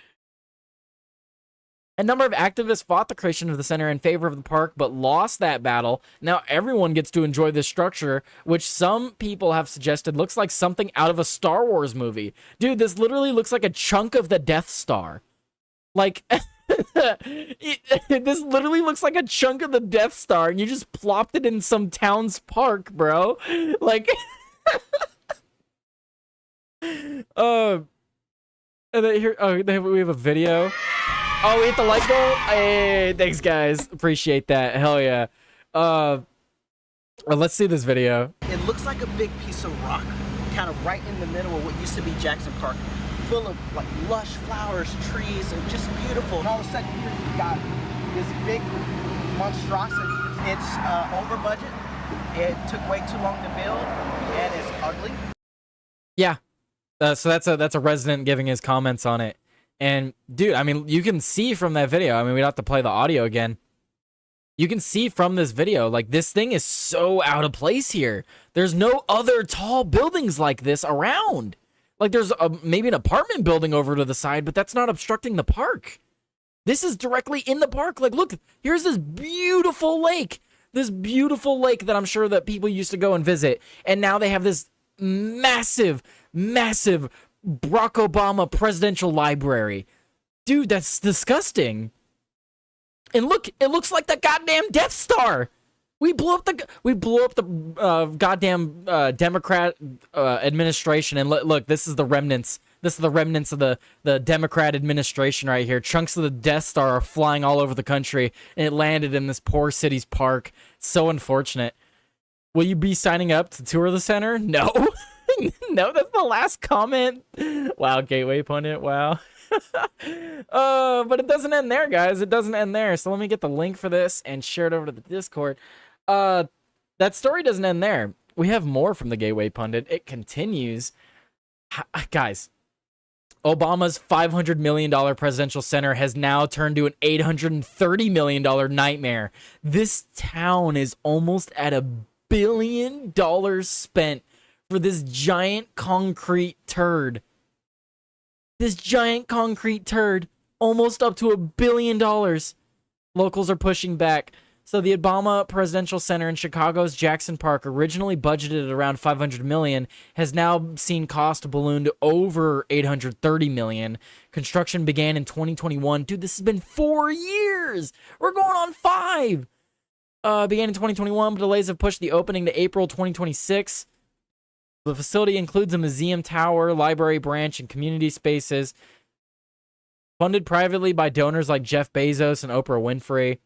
A number of activists fought the creation of the center in favor of the park, but lost that battle. Now everyone gets to enjoy this structure, which some people have suggested looks like something out of a Star Wars movie. Dude, this literally looks like a chunk of the Death Star. Like, this literally looks like a chunk of the Death Star, and you just plopped it in some town's park, bro. Like... and then here, we have a video. Oh, we hit the like goal. Hey, thanks guys, appreciate that. Hell yeah. Well, let's see this video. It looks like a big piece of rock, kind of right in the middle of what used to be Jackson Park, full of like lush flowers, trees, and just beautiful. And all of a sudden, here you got this big monstrosity. It's over budget. It took way too long to build, and it's ugly. Yeah. So that's a resident giving his comments on it. And dude, I mean, you can see from that video, I mean, we'd have to play the audio again. You can see from this video, like this thing is so out of place here. There's no other tall buildings like this around. Like there's maybe an apartment building over to the side, but that's not obstructing the park. This is directly in the park. Like, look, here's this beautiful lake. This beautiful lake that I'm sure that people used to go and visit. And now they have this massive Barack Obama presidential library. Dude, that's disgusting. And look, it looks like the goddamn Death Star. We blew up the goddamn Democrat administration. And look, this is the remnants. This is the remnants of the Democrat administration right here. Chunks of the Death Star are flying all over the country, and it landed in this poor city's park. So unfortunate. Will you be signing up to tour the center? No. No, that's the last comment. Wow, Gateway Pundit, wow. But it doesn't end there, guys. It doesn't end there. So let me get the link for this and share it over to the Discord. That story doesn't end there. We have more from the Gateway Pundit. It continues. Guys, Obama's $500 million presidential center has now turned to an $830 million nightmare. This town is almost at $1 billion spent for this giant concrete turd. This giant concrete turd, almost up to $1 billion. Locals are pushing back. So the Obama Presidential Center in Chicago's Jackson Park, originally budgeted at around $500 million, has now seen cost balloon to over $830 million. Construction began in 2021. Dude, this has been 4 years. We're going on 5. Began in 2021, but delays have pushed the opening to April 2026. The facility includes a museum tower, library branch, and community spaces. Funded privately by donors like Jeff Bezos and Oprah Winfrey.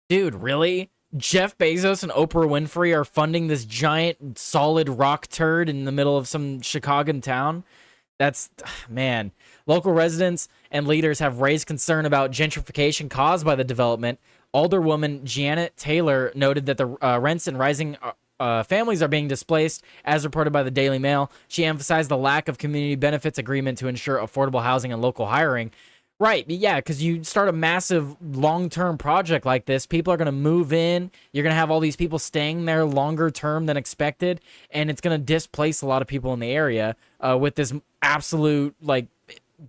Dude, really? Jeff Bezos and Oprah Winfrey are funding this giant solid rock turd in the middle of some Chicagoan town? That's, man. Local residents and leaders have raised concern about gentrification caused by the development. Alderwoman Janet Taylor noted that the rents and rising families are being displaced, as reported by the Daily Mail. She emphasized the lack of community benefits agreement to ensure affordable housing and local hiring. Right, yeah, because you start a massive long-term project like this, people are going to move in, you're going to have all these people staying there longer term than expected, and it's going to displace a lot of people in the area with this absolute, like,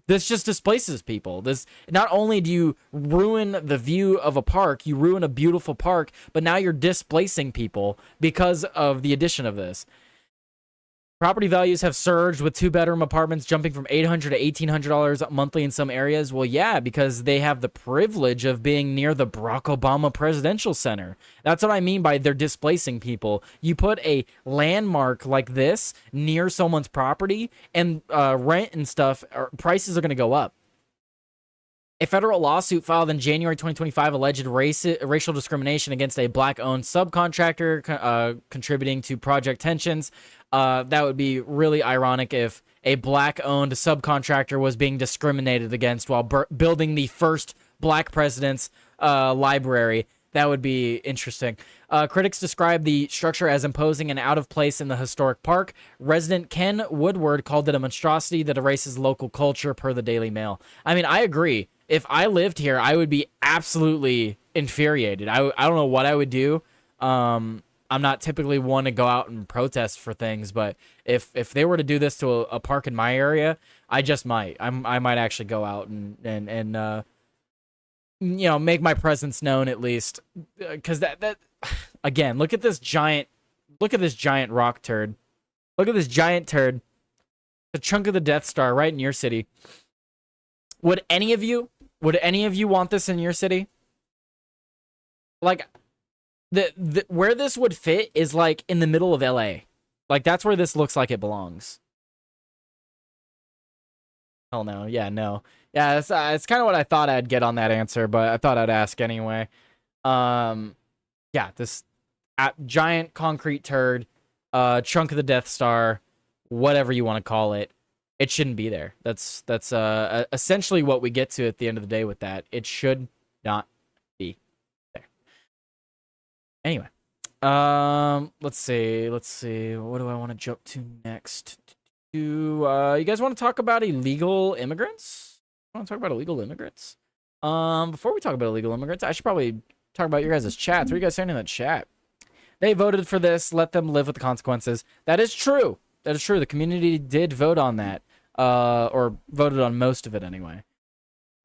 this just displaces people. This, not only do you ruin the view of a park, you ruin a beautiful park, but now you're displacing people because of the addition of this. Property values have surged, with 2-bedroom apartments jumping from $800 to $1,800 monthly in some areas. Well, yeah, because they have the privilege of being near the Barack Obama Presidential Center. That's what I mean by they're displacing people. You put a landmark like this near someone's property, and rent and stuff, prices are going to go up. A federal lawsuit filed in January 2025 alleged racial discrimination against a black-owned subcontractor, contributing to project tensions. That would be really ironic if a black-owned subcontractor was being discriminated against while building the first black president's library. That would be interesting. Critics describe the structure as imposing and out of place in the historic park. Resident Ken Woodward called it a monstrosity that erases local culture, per the Daily Mail. I mean, I agree. If I lived here, I would be absolutely infuriated. I don't know what I would do. I'm not typically one to go out and protest for things, but if they were to do this to a park in my area, I just might. I might actually go out and you know, make my presence known at least, because that again, look at this giant rock turd. Look at this giant turd. A chunk of the Death Star right in your city. Would any of you want this in your city? Like, the where this would fit is like in the middle of LA. Like, that's where this looks like it belongs. Hell no. Yeah, no. Yeah, it's kind of what I thought I'd get on that answer, but I thought I'd ask anyway. Yeah, this giant concrete turd, chunk of the Death Star, whatever you want to call it. It shouldn't be there. That's essentially what we get to at the end of the day with that. It should not be there. Anyway, let's see. What do I want to jump to next? You guys want to talk about illegal immigrants? Want to talk about illegal immigrants? Before we talk about illegal immigrants, I should probably talk about your guys' chats. What are you guys saying in the chat? They voted for this. Let them live with the consequences. That is true. That is true. The community did vote on that. Or voted on most of it anyway.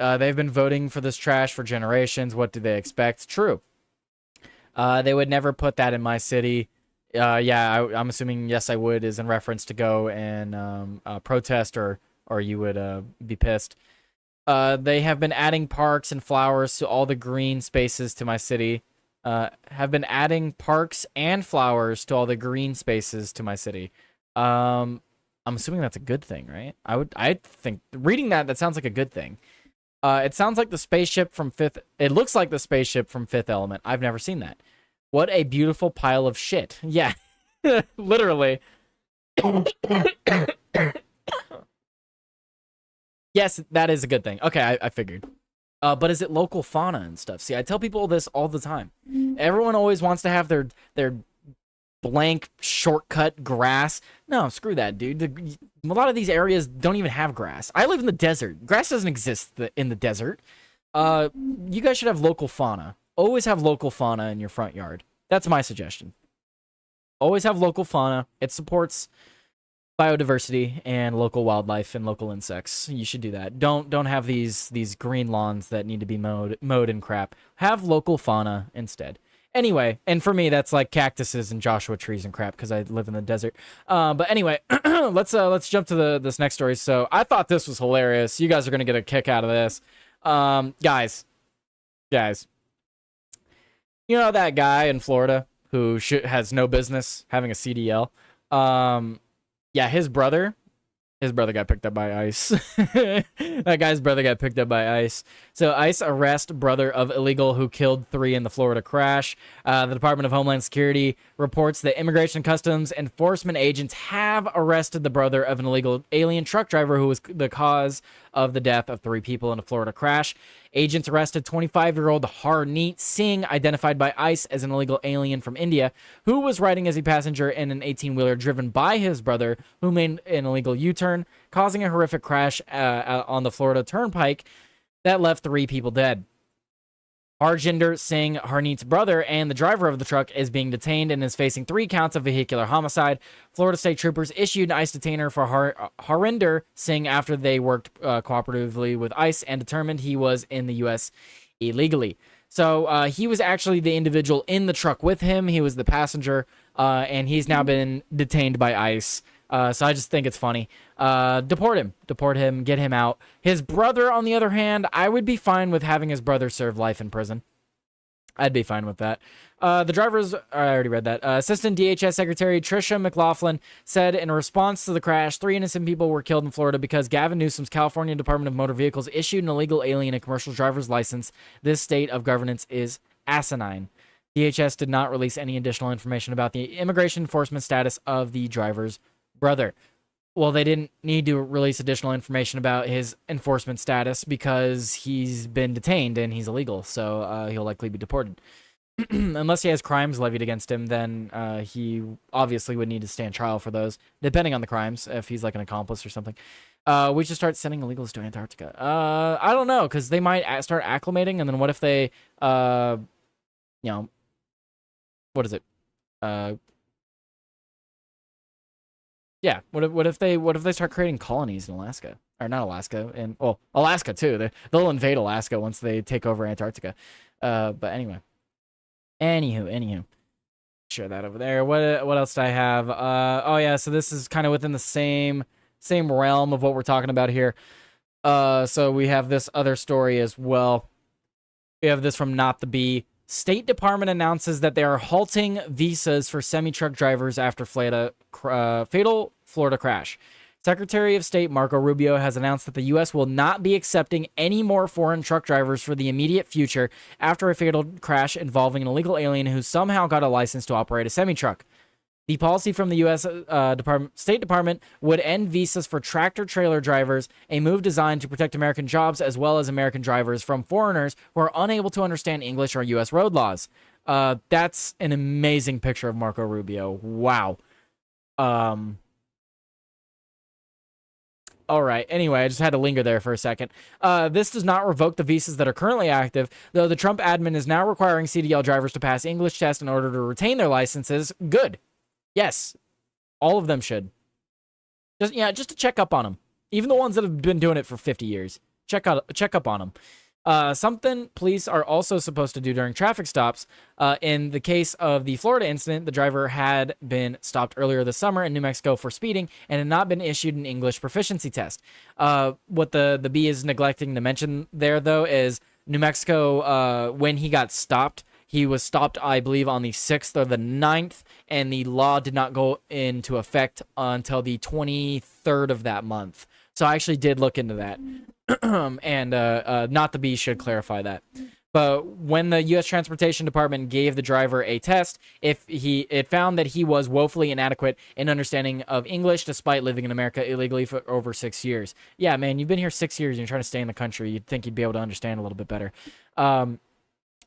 They've been voting for this trash for generations. What do they expect? True. They would never put that in my city. Yeah, I'm assuming yes, I would is in reference to go and protest, or you would be pissed. They have been adding parks and flowers to all the green spaces to my city. Have been adding parks and flowers to all the green spaces to my city. I'm assuming that's a good thing, right? I think reading that sounds like a good thing. It sounds like the spaceship from it looks like the spaceship from Fifth Element. I've never seen that. What a beautiful pile of shit. Yeah. Literally. Yes, that is a good thing. Okay, I figured. But is it local fauna and stuff? See, I tell people this all the time. Everyone always wants to have their blank shortcut grass. No, screw that, dude. A lot of these areas don't even have grass. I live in the desert. Grass doesn't exist in the desert. You guys should have local fauna. Always have local fauna in your front yard. That's my suggestion. Always have local fauna. It supports biodiversity and local wildlife and local insects. You should do that. Don't have these green lawns that need to be mowed and crap. Have local fauna instead. Anyway, and for me that's like cactuses and Joshua trees and crap because I live in the desert. But anyway, let's jump to this next story. So I thought this was hilarious. You guys are gonna get a kick out of this. Guys, you know that guy in Florida who has no business having a CDL? Yeah, his brother got picked up by ICE. That guy's brother got picked up by ICE. So ICE arrest brother of illegal who killed 3 in the Florida crash. The Department of Homeland Security reports that Immigration and Customs Enforcement agents have arrested the brother of an illegal alien truck driver who was the cause of the death of 3 people in a Florida crash. Agents arrested 25-year-old Harneet Singh, identified by ICE as an illegal alien from India, who was riding as a passenger in an 18-wheeler driven by his brother, who made an illegal U-turn, causing a horrific crash on the Florida Turnpike that left 3 people dead. Harjinder Singh, Harneet's brother and the driver of the truck, is being detained and is facing 3 counts of vehicular homicide. Florida state troopers issued an ICE detainer for Harinder Singh after they worked cooperatively with ICE and determined he was in the U.S. illegally. So he was actually the individual in the truck with him. He was the passenger, and he's now been detained by ICE. So I just think it's funny. Deport him, get him out. His brother, on the other hand, I would be fine with having his brother serve life in prison. I'd be fine with that. The drivers, I already read that. Assistant DHS Secretary Tricia McLaughlin said in response to the crash, 3 innocent people were killed in Florida because Gavin Newsom's California Department of Motor Vehicles issued an illegal alien a commercial driver's license. This state of governance is asinine. DHS did not release any additional information about the immigration enforcement status of the driver's brother. Well, they didn't need to release additional information about his enforcement status because he's been detained and he's illegal, so he'll likely be deported. Unless he has crimes levied against him, then he obviously would need to stand trial for those, depending on the crimes, if he's like an accomplice or something. We should start sending illegals to Antarctica. I don't know, because they might start acclimating, and then what if they, you know, what is it? Yeah, what if they start creating colonies in Alaska? Or not Alaska, and well, Alaska too. They'll invade Alaska once they take over Antarctica. But anyway. Anywho. Share that over there. What else do I have? Oh yeah, so this is kind of within the same realm of what we're talking about here. So we have this other story as well. We have this from Not the Bee. State Department announces that they are halting visas for semi-truck drivers after fatal Florida crash. Secretary of State Marco Rubio has announced that the U.S. will not be accepting any more foreign truck drivers for the immediate future after a fatal crash involving an illegal alien who somehow got a license to operate a semi-truck. The policy from the U.S. State Department would end visas for tractor-trailer drivers, a move designed to protect American jobs as well as American drivers from foreigners who are unable to understand English or U.S. road laws. That's an amazing picture of Marco Rubio. Wow. All right. Anyway, I just had to linger there for a second. This does not revoke the visas that are currently active, though the Trump admin is now requiring CDL drivers to pass English tests in order to retain their licenses. Good. Yes, all of them should. Just to check up on them. Even the ones that have been doing it for 50 years. Check up on them. Something police are also supposed to do during traffic stops. In the case of the Florida incident, the driver had been stopped earlier this summer in New Mexico for speeding and had not been issued an English proficiency test. What the B is neglecting to mention there, though, is New Mexico, when he got stopped, he was stopped, I believe, on the 6th or the 9th, and the law did not go into effect until the 23rd of that month. So I actually did look into that. And Not the Bee should clarify that. But when the U.S. Transportation Department gave the driver a test, it found that he was woefully inadequate in understanding of English despite living in America illegally for over 6 years. Yeah, man, you've been here 6 years and you're trying to stay in the country. You'd think you'd be able to understand a little bit better.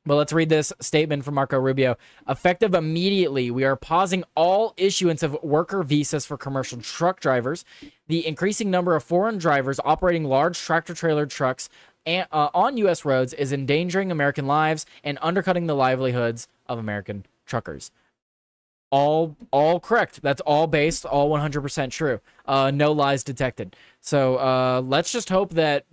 But let's read this statement from Marco Rubio. Effective immediately, we are pausing all issuance of worker visas for commercial truck drivers. The increasing number of foreign drivers operating large tractor-trailer trucks on U.S. roads is endangering American lives and undercutting the livelihoods of American truckers. All correct. That's all based, all 100% true. No lies detected. So let's just hope that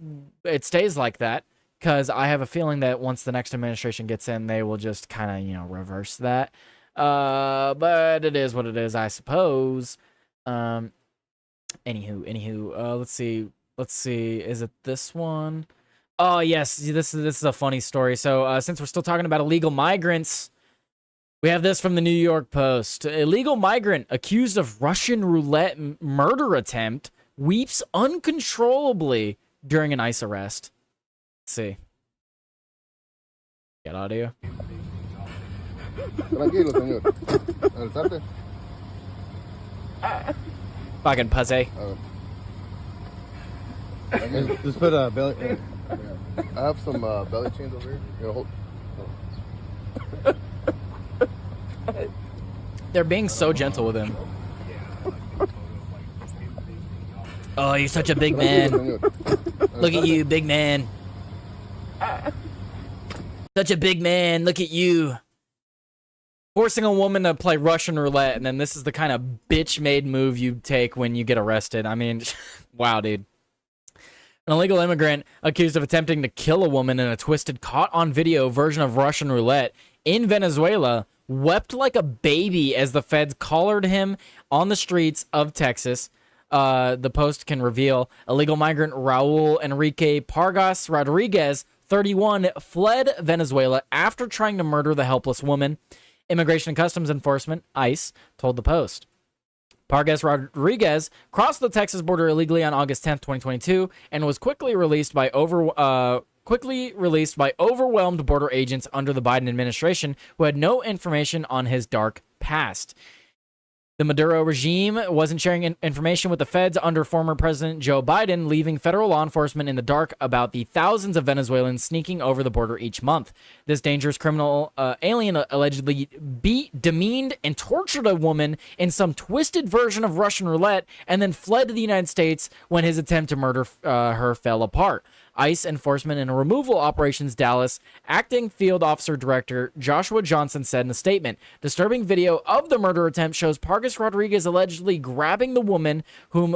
it stays like that, because I have a feeling that once the next administration gets in, they will just kind of, reverse that. But it is what it is, I suppose. Anywho, let's see. Is it this one? Oh, yes. This is a funny story. So since we're still talking about illegal migrants, we have this from the New York Post. Illegal migrant accused of Russian roulette murder attempt weeps uncontrollably during an ICE arrest. Let's see. Get audio. Tranquilo, señor. Alzarte. Fucking pussy. Just put a belly. I have some belly chains over here. Hold. They're being so gentle with him. Oh, you're such a big man. Look at you, big man. Such a big man. Look at you. Forcing a woman to play Russian roulette, and then this is the kind of bitch-made move you take when you get arrested. I mean, wow, dude. An illegal immigrant accused of attempting to kill a woman in a twisted, caught-on-video version of Russian roulette in Venezuela wept like a baby as the feds collared him on the streets of Texas. The Post can reveal illegal migrant Raul Enrique Pargas Rodriguez, 31, fled Venezuela after trying to murder the helpless woman. Immigration and Customs Enforcement, ICE, told the Post. Pargas Rodriguez crossed the Texas border illegally on August 10th, 2022, and was quickly released by overwhelmed border agents under the Biden administration who had no information on his dark past. The Maduro regime wasn't sharing information with the feds under former President Joe Biden, leaving federal law enforcement in the dark about the thousands of Venezuelans sneaking over the border each month. This dangerous criminal alien allegedly beat, demeaned, and tortured a woman in some twisted version of Russian roulette and then fled to the United States when his attempt to murder her fell apart. ICE Enforcement and Removal Operations Dallas Acting Field Officer Director Joshua Johnson said in a statement, disturbing video of the murder attempt shows Pargas Rodriguez allegedly grabbing the woman whom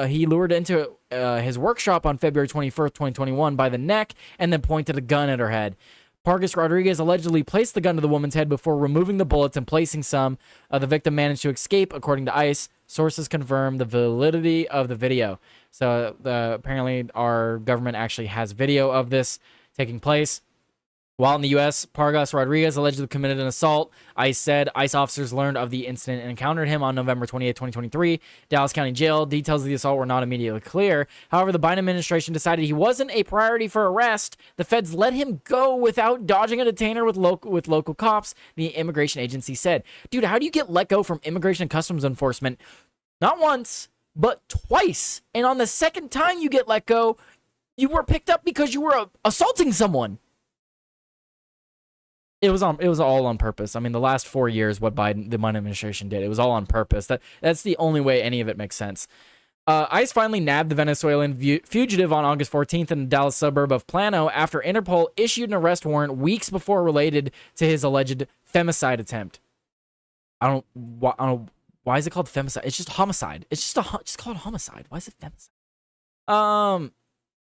he lured into his workshop on February 21st, 2021 by the neck and then pointed a gun at her head. Pargas Rodriguez allegedly placed the gun to the woman's head before removing the bullets and placing some. The victim managed to escape, according to ICE. Sources confirm the validity of the video. So apparently our government actually has video of this taking place. While in the U.S., Pargas Rodriguez allegedly committed an assault. ICE said ICE officers learned of the incident and encountered him on November 28, 2023. Dallas County Jail. Details of the assault were not immediately clear. However, the Biden administration decided he wasn't a priority for arrest. The feds let him go without dodging a detainer with local cops, the immigration agency said. Dude, how do you get let go from Immigration and Customs Enforcement? Not once, but twice. And on the second time you get let go, you were picked up because you were assaulting someone. It was all on purpose. I mean, the last 4 years, what the Biden administration did, it was all on purpose. That's the only way any of it makes sense. ICE finally nabbed the Venezuelan fugitive on August 14th in the Dallas suburb of Plano after Interpol issued an arrest warrant weeks before related to his alleged femicide attempt. I don't know why is it called femicide? It's just homicide. It's just called homicide. Why is it femicide?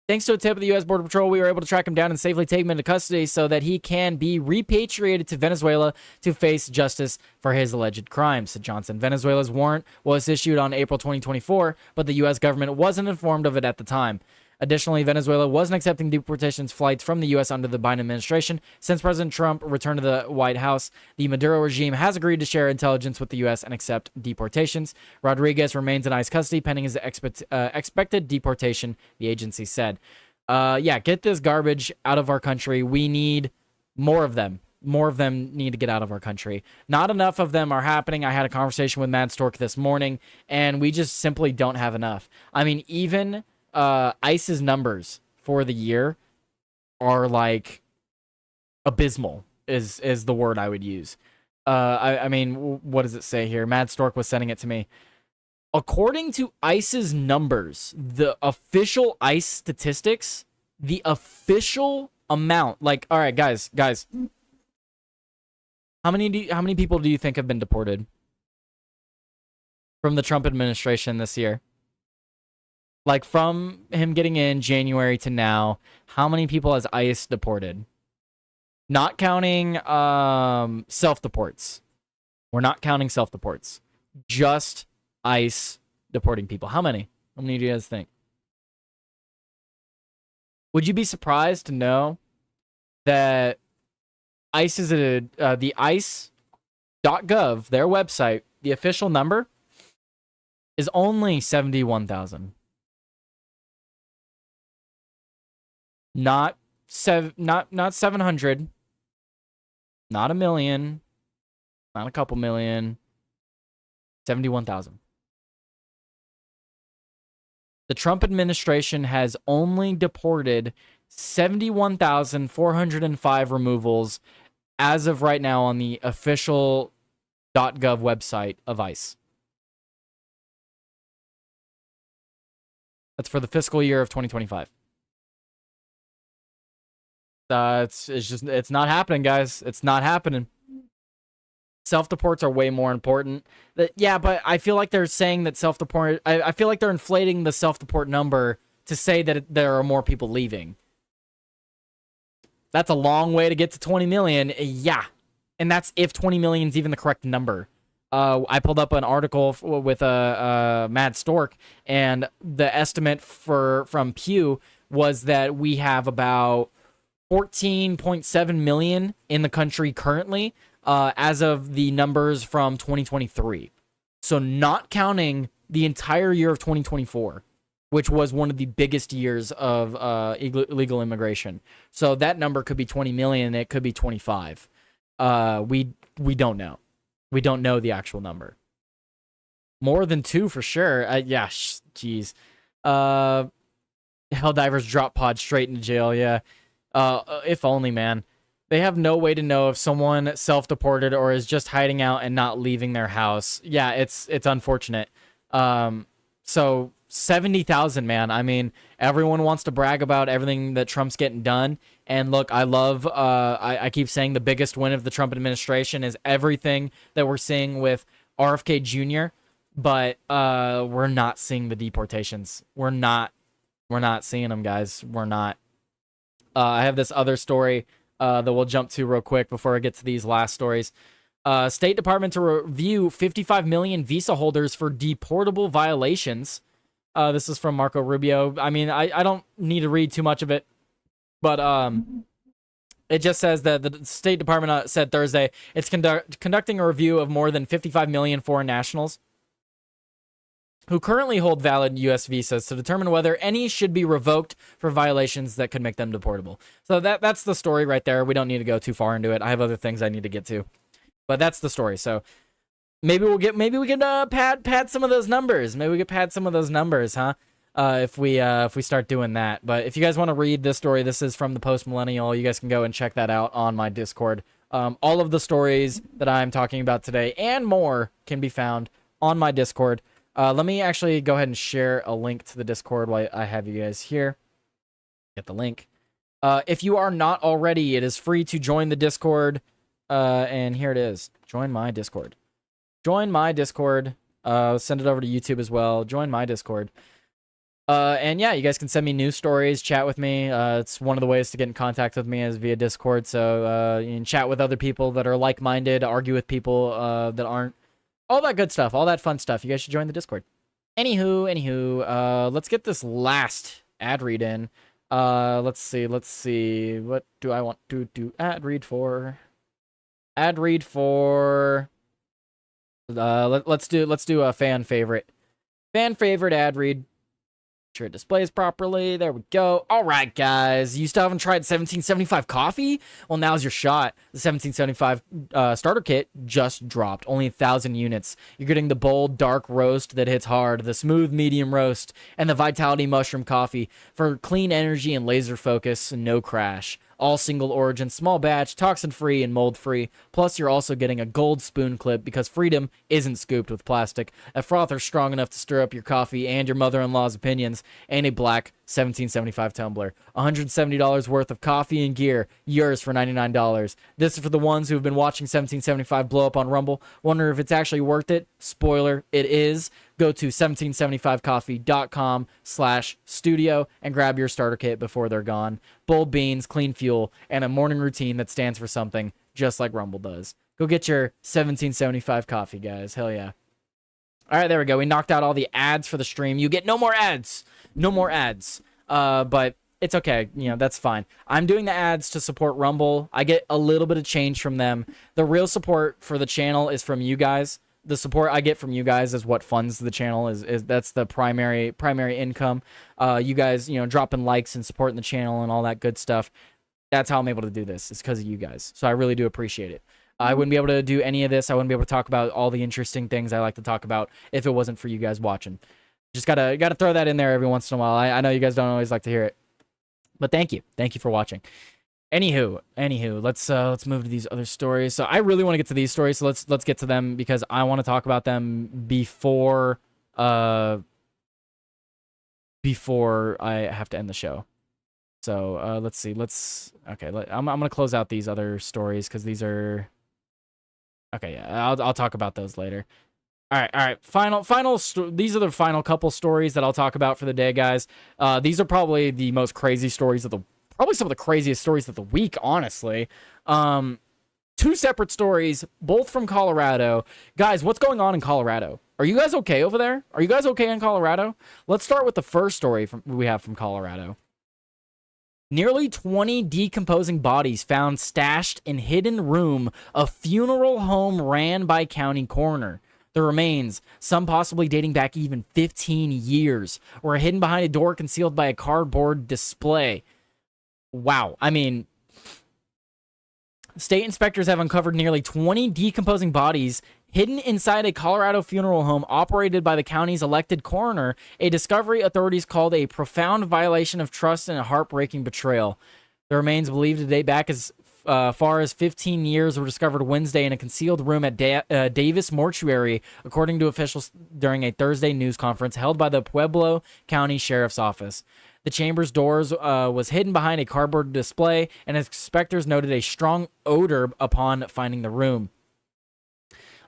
Thanks to a tip of the U.S. Border Patrol, we were able to track him down and safely take him into custody so that he can be repatriated to Venezuela to face justice for his alleged crimes, said Johnson. Venezuela's warrant was issued on April 2024, but the U.S. government wasn't informed of it at the time. Additionally, Venezuela wasn't accepting deportation flights from the U.S. under the Biden administration. Since President Trump returned to the White House, the Maduro regime has agreed to share intelligence with the U.S. and accept deportations. Rodriguez remains in ICE custody pending his expected deportation, the agency said. Yeah, get this garbage out of our country. We need more of them. More of them need to get out of our country. Not enough of them are happening. I had a conversation with Matt Stork this morning, and we just simply don't have enough. I mean, even ICE's numbers for the year are like abysmal is the word I would use. I mean, what does it say here? Mad Stork was sending it to me. According to ICE's numbers, the official ICE statistics, the official amount, like, all right, guys, how many people do you think have been deported from the Trump administration this year? Like, from him getting in January to now, how many people has ICE deported? Not counting self-deports. We're not counting self-deports. Just ICE deporting people. How many? How many do you guys think? Would you be surprised to know that ICE is the ICE.gov, their website, the official number is only 71,000. Not 700. Not a million. Not a couple million. 71,000. The Trump administration has only deported 71,405 removals as of right now on the official .gov website of ICE. That's for the fiscal year of 2025. It's not happening, guys. It's not happening. Self-deports are way more important. Yeah, but I feel like they're saying that self-deport... I feel like they're inflating the self-deport number to say that there are more people leaving. That's a long way to get to 20 million. Yeah. And that's if 20 million is even the correct number. I pulled up an article with Mad Stork, and the estimate from Pew was that we have about 14.7 million in the country currently, as of the numbers from 2023. So not counting the entire year of 2024, which was one of the biggest years of illegal immigration. So that number could be 20 million. It could be 25. We don't know. We don't know the actual number. More than 2 for sure. Yeah, jeez. Helldivers drop pod straight into jail. Yeah. If only, man. They have no way to know if someone self-deported or is just hiding out and not leaving their house. Yeah, it's unfortunate. So 70,000, man. I mean, everyone wants to brag about everything that Trump's getting done. And look, I love, I keep saying the biggest win of the Trump administration is everything that we're seeing with RFK Jr., but we're not seeing the deportations. We're not seeing them, guys. We're not. I have this other story that we'll jump to real quick before I get to these last stories. State Department to review 55 million visa holders for deportable violations. This is from Marco Rubio. I mean, I don't need to read too much of it, but it just says that the State Department said Thursday it's conducting a review of more than 55 million foreign nationals who currently hold valid U.S. visas to determine whether any should be revoked for violations that could make them deportable. So that's the story right there. We don't need to go too far into it. I have other things I need to get to, but that's the story. So maybe we can pad some of those numbers. Maybe we could pad some of those numbers, huh? If we start doing that. But if you guys want to read this story, this is from the Post Millennial. You guys can go and check that out on my Discord. All of the stories that I'm talking about today and more can be found on my Discord. Let me actually go ahead and share a link to the Discord while I have you guys here. Get the link. If you are not already, it is free to join the Discord. And here it is. Join my Discord. Join my Discord. Send it over to YouTube as well. Join my Discord. And yeah, you guys can send me news stories, chat with me. It's one of the ways to get in contact with me is via Discord. So you can chat with other people that are like-minded, argue with people that aren't. All that good stuff, all that fun stuff. You guys should join the Discord. Anywho, let's get this last ad read in. Let's see. What do I want to do ad read for? Let's do a fan favorite ad read. Sure it displays properly. There we go. All right, guys. You still haven't tried 1775 coffee? Well, now's your shot. The 1775 starter kit just dropped. Only 1,000 units. You're getting the bold, dark roast that hits hard, the smooth, medium roast, and the Vitality Mushroom coffee for clean energy and laser focus and no crash. all single origin, small batch, toxin free, and mold free. Plus, you're also getting a gold spoon clip because freedom isn't scooped with plastic, a frother strong enough to stir up your coffee and your mother-in-law's opinions, and a black 1775 tumbler. $170 worth of coffee and gear, yours for $99. This is for the ones who have been watching 1775 blow up on Rumble, wonder if it's actually worth it. Spoiler, it is. Go to 1775coffee.com/studio and grab your starter kit before they're gone. Bold beans, clean fuel, and a morning routine that stands for something, just like Rumble does. Go get your 1775 coffee, guys. Hell yeah. All right, there we go. We knocked out all the ads for the stream. You get no more ads. No more ads. But it's okay. You know, that's fine. I'm doing the ads to support Rumble. I get a little bit of change from them. The real support for the channel is from you guys. The support I get from you guys is what funds the channel. Is that's the primary income. You guys, you know, dropping likes and supporting the channel and all that good stuff. That's how I'm able to do this. It's because of you guys. So I really do appreciate it. I wouldn't be able to do any of this. I wouldn't be able to talk about all the interesting things I like to talk about if it wasn't for you guys watching. Just gotta throw that in there every once in a while. I know you guys don't always like to hear it, but thank you for watching. Anywho, let's move to these other stories. So I really want to get to these stories, so let's get to them because I want to talk about them before I have to end the show. So let's see. I'm gonna close out these other stories because these are okay. Yeah, I'll talk about those later. All right. These are the final couple stories that I'll talk about for the day, guys. These are probably the most crazy stories of probably some of the craziest stories of the week, honestly. Two separate stories, both from Colorado. Guys, what's going on in Colorado? Are you guys okay over there? Are you guys okay in Colorado? Let's start with the first story we have from Colorado. Nearly 20 decomposing bodies found stashed in hidden room of funeral home ran by county coroner. The remains, some possibly dating back even 15 years, were hidden behind a door concealed by a cardboard display. Wow. I mean, state inspectors have uncovered nearly 20 decomposing bodies hidden inside a Colorado funeral home operated by the county's elected coroner, a discovery authorities called a profound violation of trust and a heartbreaking betrayal. The remains, believed to date back as far as 15 years, were discovered Wednesday in a concealed room at Davis Mortuary, according to officials during a Thursday news conference held by the Pueblo County Sheriff's Office. The chamber's doors was hidden behind a cardboard display, and inspectors noted a strong odor upon finding the room.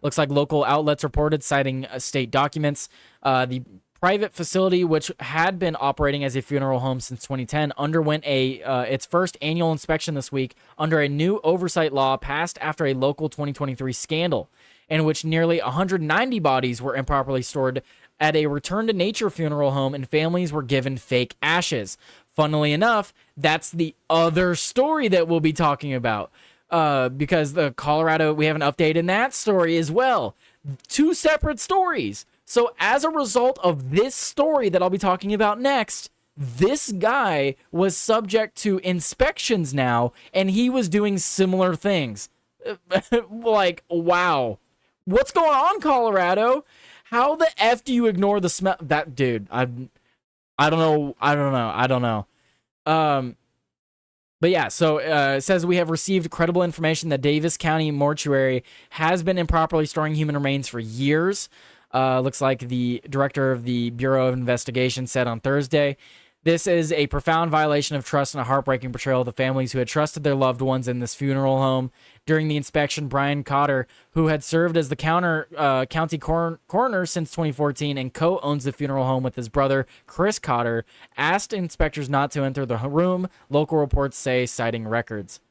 Looks like local outlets reported, citing state documents. The private facility, which had been operating as a funeral home since 2010, underwent its first annual inspection this week under a new oversight law passed after a local 2023 scandal, in which nearly 190 bodies were improperly stored at a return-to-nature funeral home, and families were given fake ashes. Funnily enough, that's the other story that we'll be talking about, because the Colorado, we have an update in that story as well. Two separate stories. So as a result of this story that I'll be talking about next, this guy was subject to inspections now, and he was doing similar things. Like, wow. What's going on, Colorado? How the F do you ignore the smell? That dude, I don't know. But yeah, so it says we have received credible information that Davis County Mortuary has been improperly storing human remains for years. Looks like the director of the Bureau of Investigation said on Thursday, this is a profound violation of trust and a heartbreaking betrayal of the families who had trusted their loved ones in this funeral home. During the inspection, Brian Cotter, who had served as the county coroner since 2014 and co-owns the funeral home with his brother, Chris Cotter, asked inspectors not to enter the room, local reports say, citing records.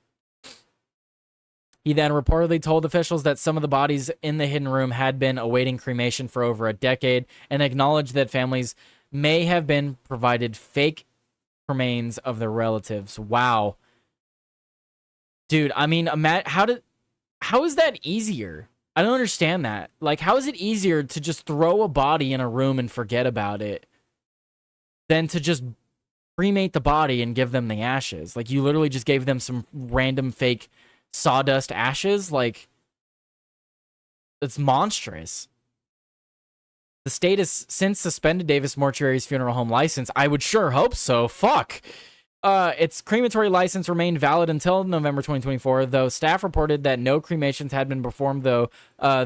He then reportedly told officials that some of the bodies in the hidden room had been awaiting cremation for over a decade and acknowledged that families may have been provided fake remains of their relatives. Wow. Dude, I mean, how is that easier? I don't understand that. Like, how is it easier to just throw a body in a room and forget about it than to just cremate the body and give them the ashes? Like, you literally just gave them some random fake sawdust ashes. Like, it's monstrous. The state has since suspended Davis Mortuary's funeral home license. I would sure hope so. Fuck. Its crematory license remained valid until November 2024, though staff reported that no cremations had been performed, though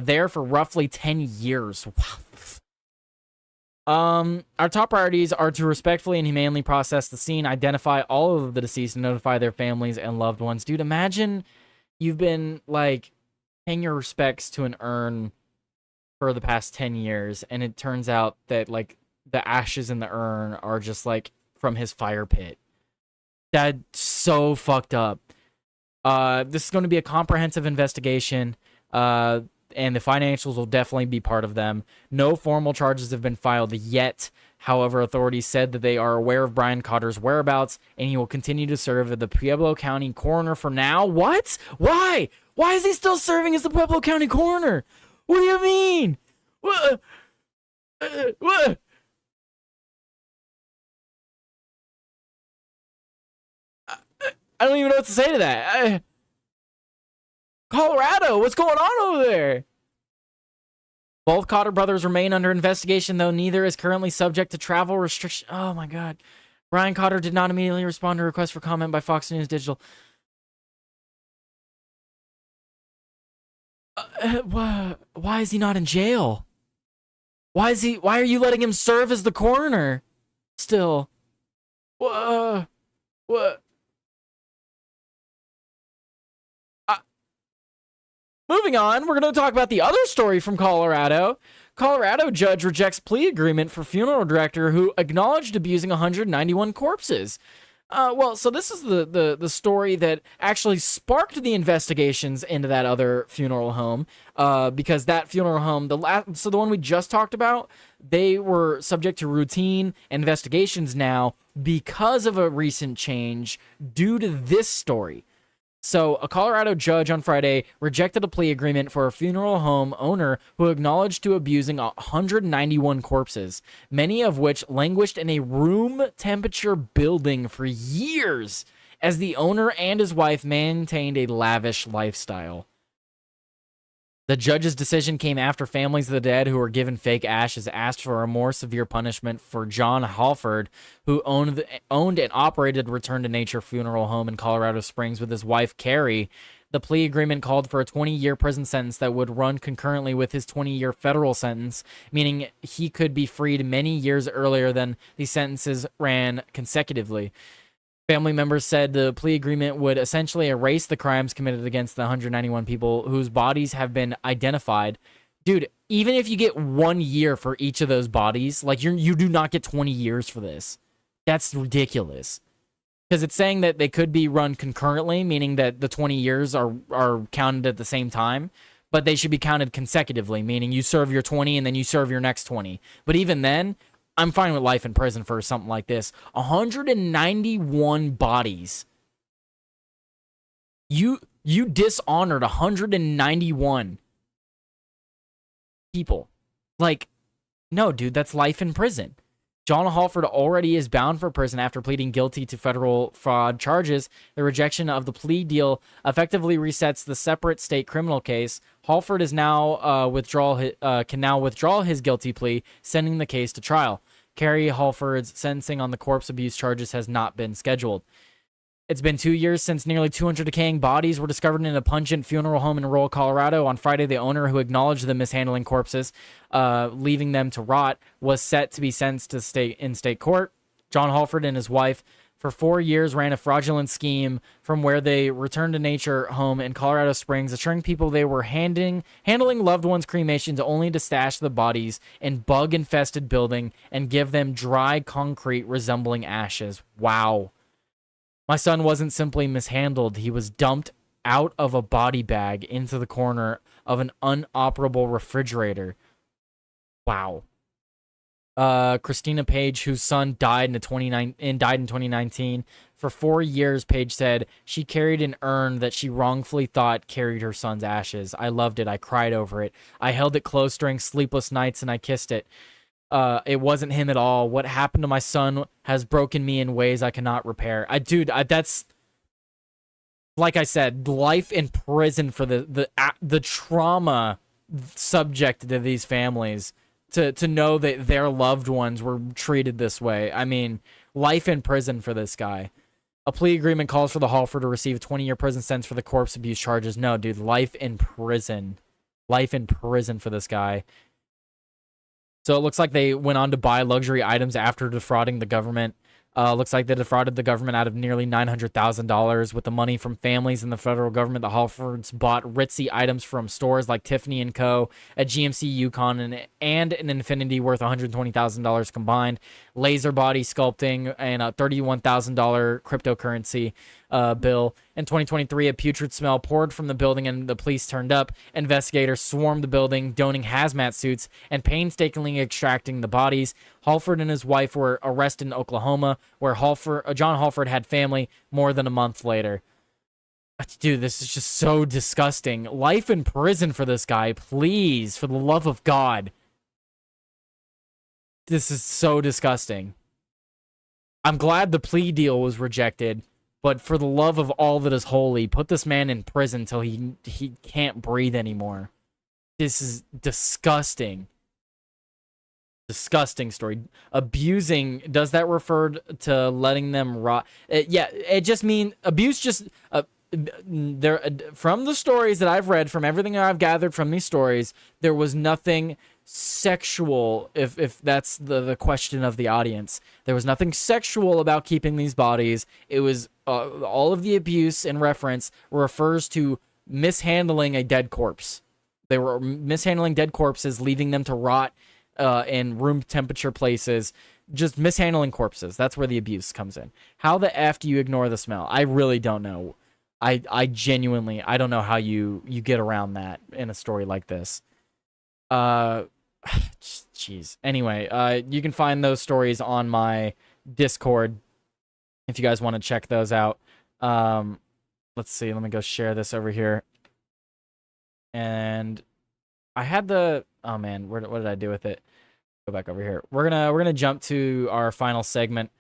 there for roughly 10 years. Wow. Our top priorities are to respectfully and humanely process the scene, identify all of the deceased, and notify their families and loved ones. Dude, imagine you've been, like, paying your respects to an urn for the past 10 years, and it turns out that, like, the ashes in the urn are just, like, from his fire pit. That's so fucked up. This is going to be a comprehensive investigation, and the financials will definitely be part of them. No formal charges have been filed yet. However, authorities said that they are aware of Brian Cotter's whereabouts, and he will continue to serve as the Pueblo County coroner for now. What? Why? Why is he still serving as the Pueblo County coroner? What do you mean? What? What? I don't even know what to say to that. Colorado, what's going on over there? Both Cotter brothers remain under investigation, though neither is currently subject to travel restriction. Oh my God. Brian Cotter did not immediately respond to a request for comment by Fox News Digital. Why is he not in jail? Why are you letting him serve as the coroner still? What? Moving on, we're going to talk about the other story from Colorado. Colorado judge rejects plea agreement for funeral director who acknowledged abusing 191 corpses. So this is the story that actually sparked the investigations into that other funeral home, because that funeral home, the one we just talked about, they were subject to routine investigations now because of a recent change due to this story. So, a Colorado judge on Friday rejected a plea agreement for a funeral home owner who acknowledged to abusing 191 corpses, many of which languished in a room temperature building for years, as the owner and his wife maintained a lavish lifestyle. The judge's decision came after families of the dead who were given fake ashes asked for a more severe punishment for John Halford, who owned and operated Return to Nature funeral home in Colorado Springs with his wife, Carrie. The plea agreement called for a 20-year prison sentence that would run concurrently with his 20-year federal sentence, meaning he could be freed many years earlier than the sentences ran consecutively. Family members said the plea agreement would essentially erase the crimes committed against the 191 people whose bodies have been identified. Dude, even if you get 1 year for each of those bodies, like you do not get 20 years for this. That's ridiculous. Because it's saying that they could be run concurrently, meaning that the 20 years are counted at the same time, but they should be counted consecutively, meaning you serve your 20 and then you serve your next 20. But even then, I'm fine with life in prison for something like this. 191 bodies. You dishonored 191 people. Like, no, dude, that's life in prison. John Halford already is bound for prison after pleading guilty to federal fraud charges. The rejection of the plea deal effectively resets the separate state criminal case. Halford is now can now withdraw his guilty plea, sending the case to trial. Carrie Halford's sentencing on the corpse abuse charges has not been scheduled. It's been 2 years since nearly 200 decaying bodies were discovered in a pungent funeral home in rural Colorado. On Friday, the owner, who acknowledged the mishandling corpses, leaving them to rot, was set to be sentenced to state court. John Halford and his wife, for 4 years, ran a fraudulent scheme from where they returned to nature home in Colorado Springs, assuring people they were handling loved ones' cremations only to stash the bodies in bug-infested building and give them dry concrete resembling ashes. Wow. My son wasn't simply mishandled. He was dumped out of a body bag into the corner of an unoperable refrigerator. Wow. Christina Page, whose son died in 2019. For 4 years, Page said she carried an urn that she wrongfully thought carried her son's ashes. I loved it. I cried over it. I held it close during sleepless nights and I kissed it. It wasn't him at all. What happened to my son has broken me in ways I cannot repair. That's, like I said, life in prison for the trauma subject to these families. To know that their loved ones were treated this way. I mean, life in prison for this guy. A plea agreement calls for the Halford to receive a 20-year prison sentence for the corpse abuse charges. No, dude, life in prison. Life in prison for this guy. So it looks like they went on to buy luxury items after defrauding the government. Looks like they defrauded the government out of nearly $900,000 with the money from families and the federal government. The Halfords bought ritzy items from stores like Tiffany & Co., a GMC Yukon, and an Infinity worth $120,000 combined, laser body sculpting, and a $31,000 cryptocurrency bill. In 2023, a putrid smell poured from the building and the police turned up. Investigators swarmed the building, donning hazmat suits and painstakingly extracting the bodies. Halford and his wife were arrested in Oklahoma, where John Halford had family more than a month later. Dude, this is just so disgusting. Life in prison for this guy, please, for the love of God. This is so disgusting. I'm glad the plea deal was rejected, but for the love of all that is holy, put this man in prison till he can't breathe anymore. This is disgusting. Disgusting story. Abusing, does that refer to letting them rot? Yeah, it just means abuse just there from the stories that I've read, from everything I've gathered from these stories, there was nothing sexual, if that's the question of the audience. There was nothing sexual about keeping these bodies. It was all of the abuse in reference refers to mishandling a dead corpse. They were mishandling dead corpses, leaving them to rot in room temperature places, just mishandling corpses. That's where the abuse comes in. How the F do you ignore the smell? I really don't know. I genuinely, I don't know how you get around that in a story like this. Jeez. Anyway, you can find those stories on my Discord if you guys want to check those out. Let's see. Let me go share this over here. And I had the, oh man, what did I do with it? Go back over here. We're gonna jump to our final segment.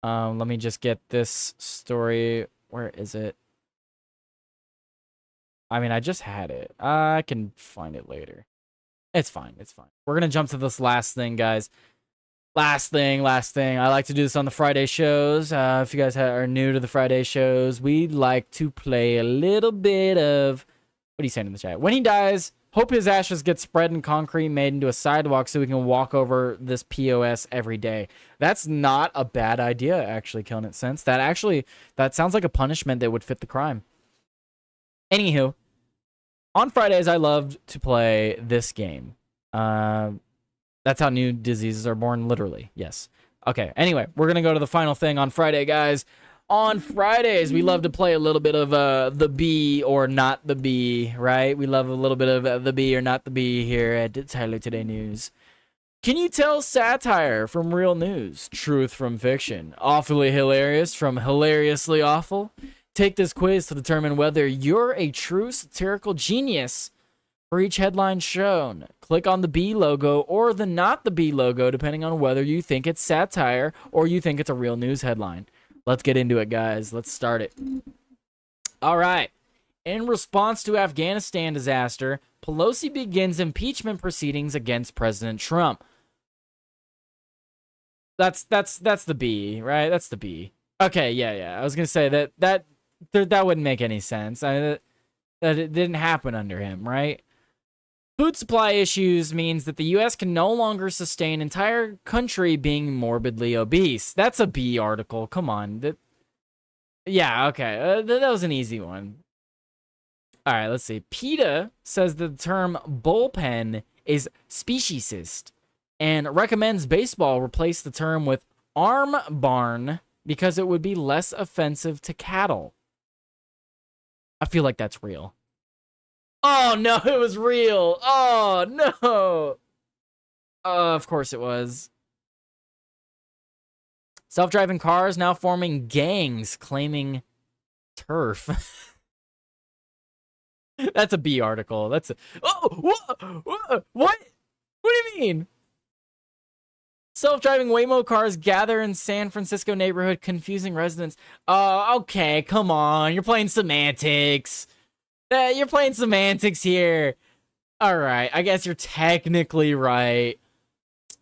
Let me just get this story. Where is it? I mean, I just had it. I can find it later. It's fine. It's fine. We're going to jump to this last thing, guys. Last thing. I like to do this on the Friday shows. If you guys are new to the Friday shows, we like to play a little bit of... What are you saying in the chat? When he dies, hope his ashes get spread in concrete, made into a sidewalk so we can walk over this POS every day. That's not a bad idea, actually, Killing It Sense. That sounds like a punishment that would fit the crime. Anywho, on Fridays, I loved to play this game. That's how new diseases are born, literally. Yes. Okay, anyway, we're going to go to the final thing on Friday, guys. On Fridays, we love to play a little bit of the bee or not the bee, right? We love a little bit of the bee or not the bee here at Tyler Today News. Can you tell satire from real news? Truth from fiction? Awfully hilarious from hilariously awful? Take this quiz to determine whether you're a true satirical genius. For each headline shown, click on the B logo or the not the B logo, depending on whether you think it's satire or you think it's a real news headline. Let's get into it, guys. Let's start it. All right. In response to Afghanistan disaster, Pelosi begins impeachment proceedings against President Trump. That's the B, right? That's the B. Okay, yeah. I was gonna say that wouldn't make any sense. That it didn't happen under him, right? Food supply issues means that the U.S. can no longer sustain entire country being morbidly obese. That's a B article. Come on. Yeah, okay. That was an easy one. All right, let's see. PETA says the term bullpen is speciesist and recommends baseball replace the term with arm barn because it would be less offensive to cattle. I feel like that's real. Oh, no, it was real. Oh, no. Of course it was. Self-driving cars now forming gangs claiming turf. That's a B article. That's a... Oh, what? What do you mean? Self-driving Waymo cars gather in San Francisco neighborhood, confusing residents. Oh, okay, come on. You're playing semantics. You're playing semantics here. All right, I guess you're technically right.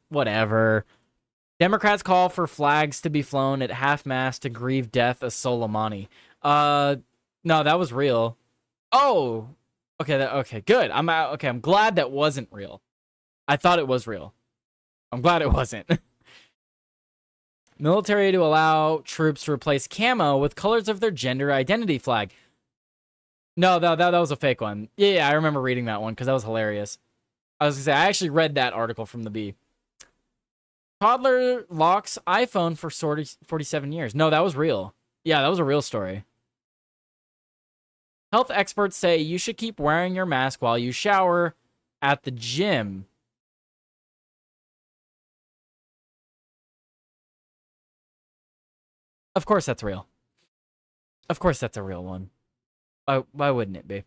Whatever. Democrats call for flags to be flown at half-mast to grieve death of Soleimani. No, that was real. Oh, okay, okay, good. Okay, I'm glad that wasn't real. I thought it was real. I'm glad it wasn't. Military to allow troops to replace camo with colors of their gender identity flag. No, that was a fake one. Yeah, I remember reading that one because that was hilarious. I was gonna say, I actually read that article from the Bee. Toddler locks iPhone for 47 years. No, that was real. Yeah, that was a real story. Health experts say you should keep wearing your mask while you shower at the gym. Of course that's real. Of course that's a real one. Why wouldn't it be?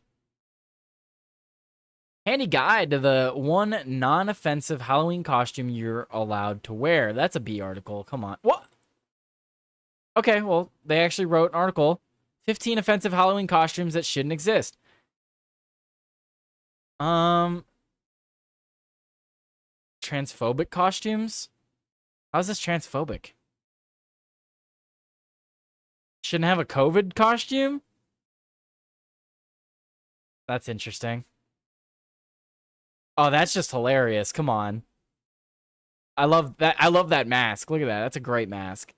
Handy guide to the one non-offensive Halloween costume you're allowed to wear. That's a B article. Come on. What? Okay, well, they actually wrote an article. 15 offensive Halloween costumes that shouldn't exist. Transphobic costumes? How's this transphobic? Shouldn't have a COVID costume? That's interesting. Oh, that's just hilarious. Come on. I love that. I love that mask. Look at that. That's a great mask.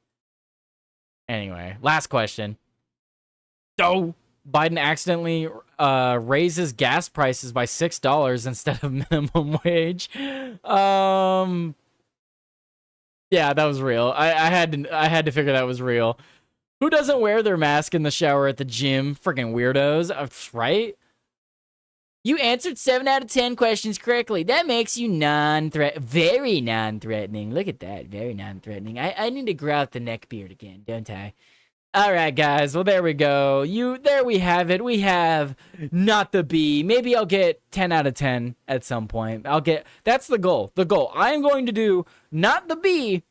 Anyway, last question. Oh, Biden accidentally raises gas prices by $6 instead of minimum wage. Yeah, that was real. I had to figure that was real. Who doesn't wear their mask in the shower at the gym? Freaking weirdos, right? You answered 7 out of 10 questions correctly. That makes you very non-threatening. Look at that, very non-threatening. I need to grow out the neck beard again, don't I? All right, guys. Well, there we go. There we have it. We have not the B. Maybe I'll get 10 out of 10 at some point. That's the goal. The goal. I am going to do not the B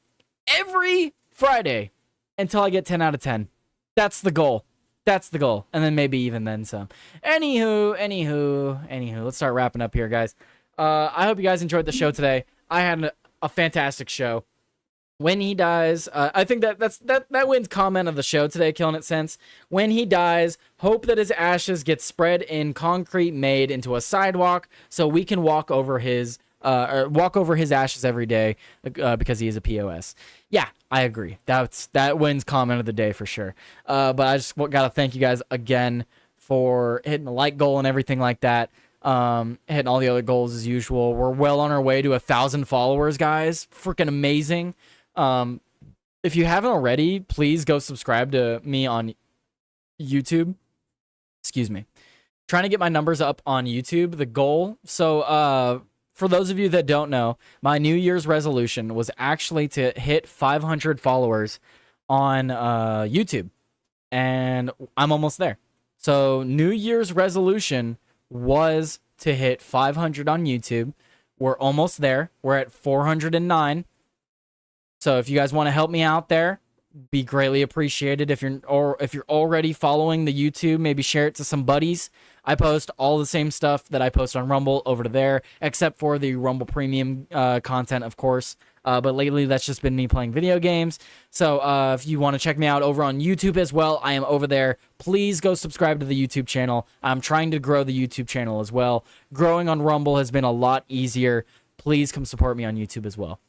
every Friday until I get 10 out of 10. That's the goal. That's the goal. And then maybe even then some. Anywho. Let's start wrapping up here, guys. I hope you guys enjoyed the show today. I had a fantastic show. When he dies, I think that wins comment of the show today, Killing It Sense. When he dies, hope that his ashes get spread in concrete made into a sidewalk so we can walk over his ashes every day because he is a POS. Yeah, I agree. That wins comment of the day for sure. But I just gotta thank you guys again for hitting the like goal and everything like that. Hitting all the other goals as usual. We're well on our way to 1,000 followers, guys. Freaking amazing. If you haven't already, please go subscribe to me on YouTube. Excuse me. Trying to get my numbers up on YouTube, the goal. So, for those of you that don't know, my New Year's resolution was actually to hit 500 followers on YouTube. And I'm almost there. So, New Year's resolution was to hit 500 on YouTube. We're almost there. We're at 409. So if you guys want to help me out there, be greatly appreciated. If you're already following the YouTube, maybe share it to some buddies. I post all the same stuff that I post on Rumble over to there, except for the Rumble Premium content, of course. But lately, that's just been me playing video games. So if you want to check me out over on YouTube as well, I am over there. Please go subscribe to the YouTube channel. I'm trying to grow the YouTube channel as well. Growing on Rumble has been a lot easier. Please come support me on YouTube as well.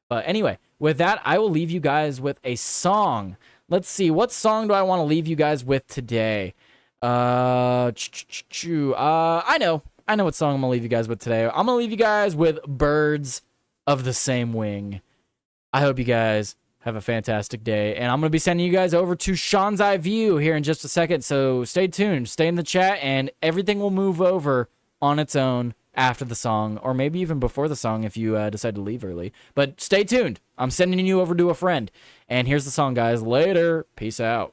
But anyway, with that, I will leave you guys with a song. Let's see, what song do I want to leave you guys with today? I know what song I'm going to leave you guys with today. I'm going to leave you guys with Birds of the Same Wing. I hope you guys have a fantastic day. And I'm going to be sending you guys over to Sean's Eye View here in just a second. So stay tuned, stay in the chat, and everything will move over on its own after the song, or maybe even before the song if you decide to leave early. But stay tuned. I'm sending you over to a friend. And here's the song, guys. Later. Peace out.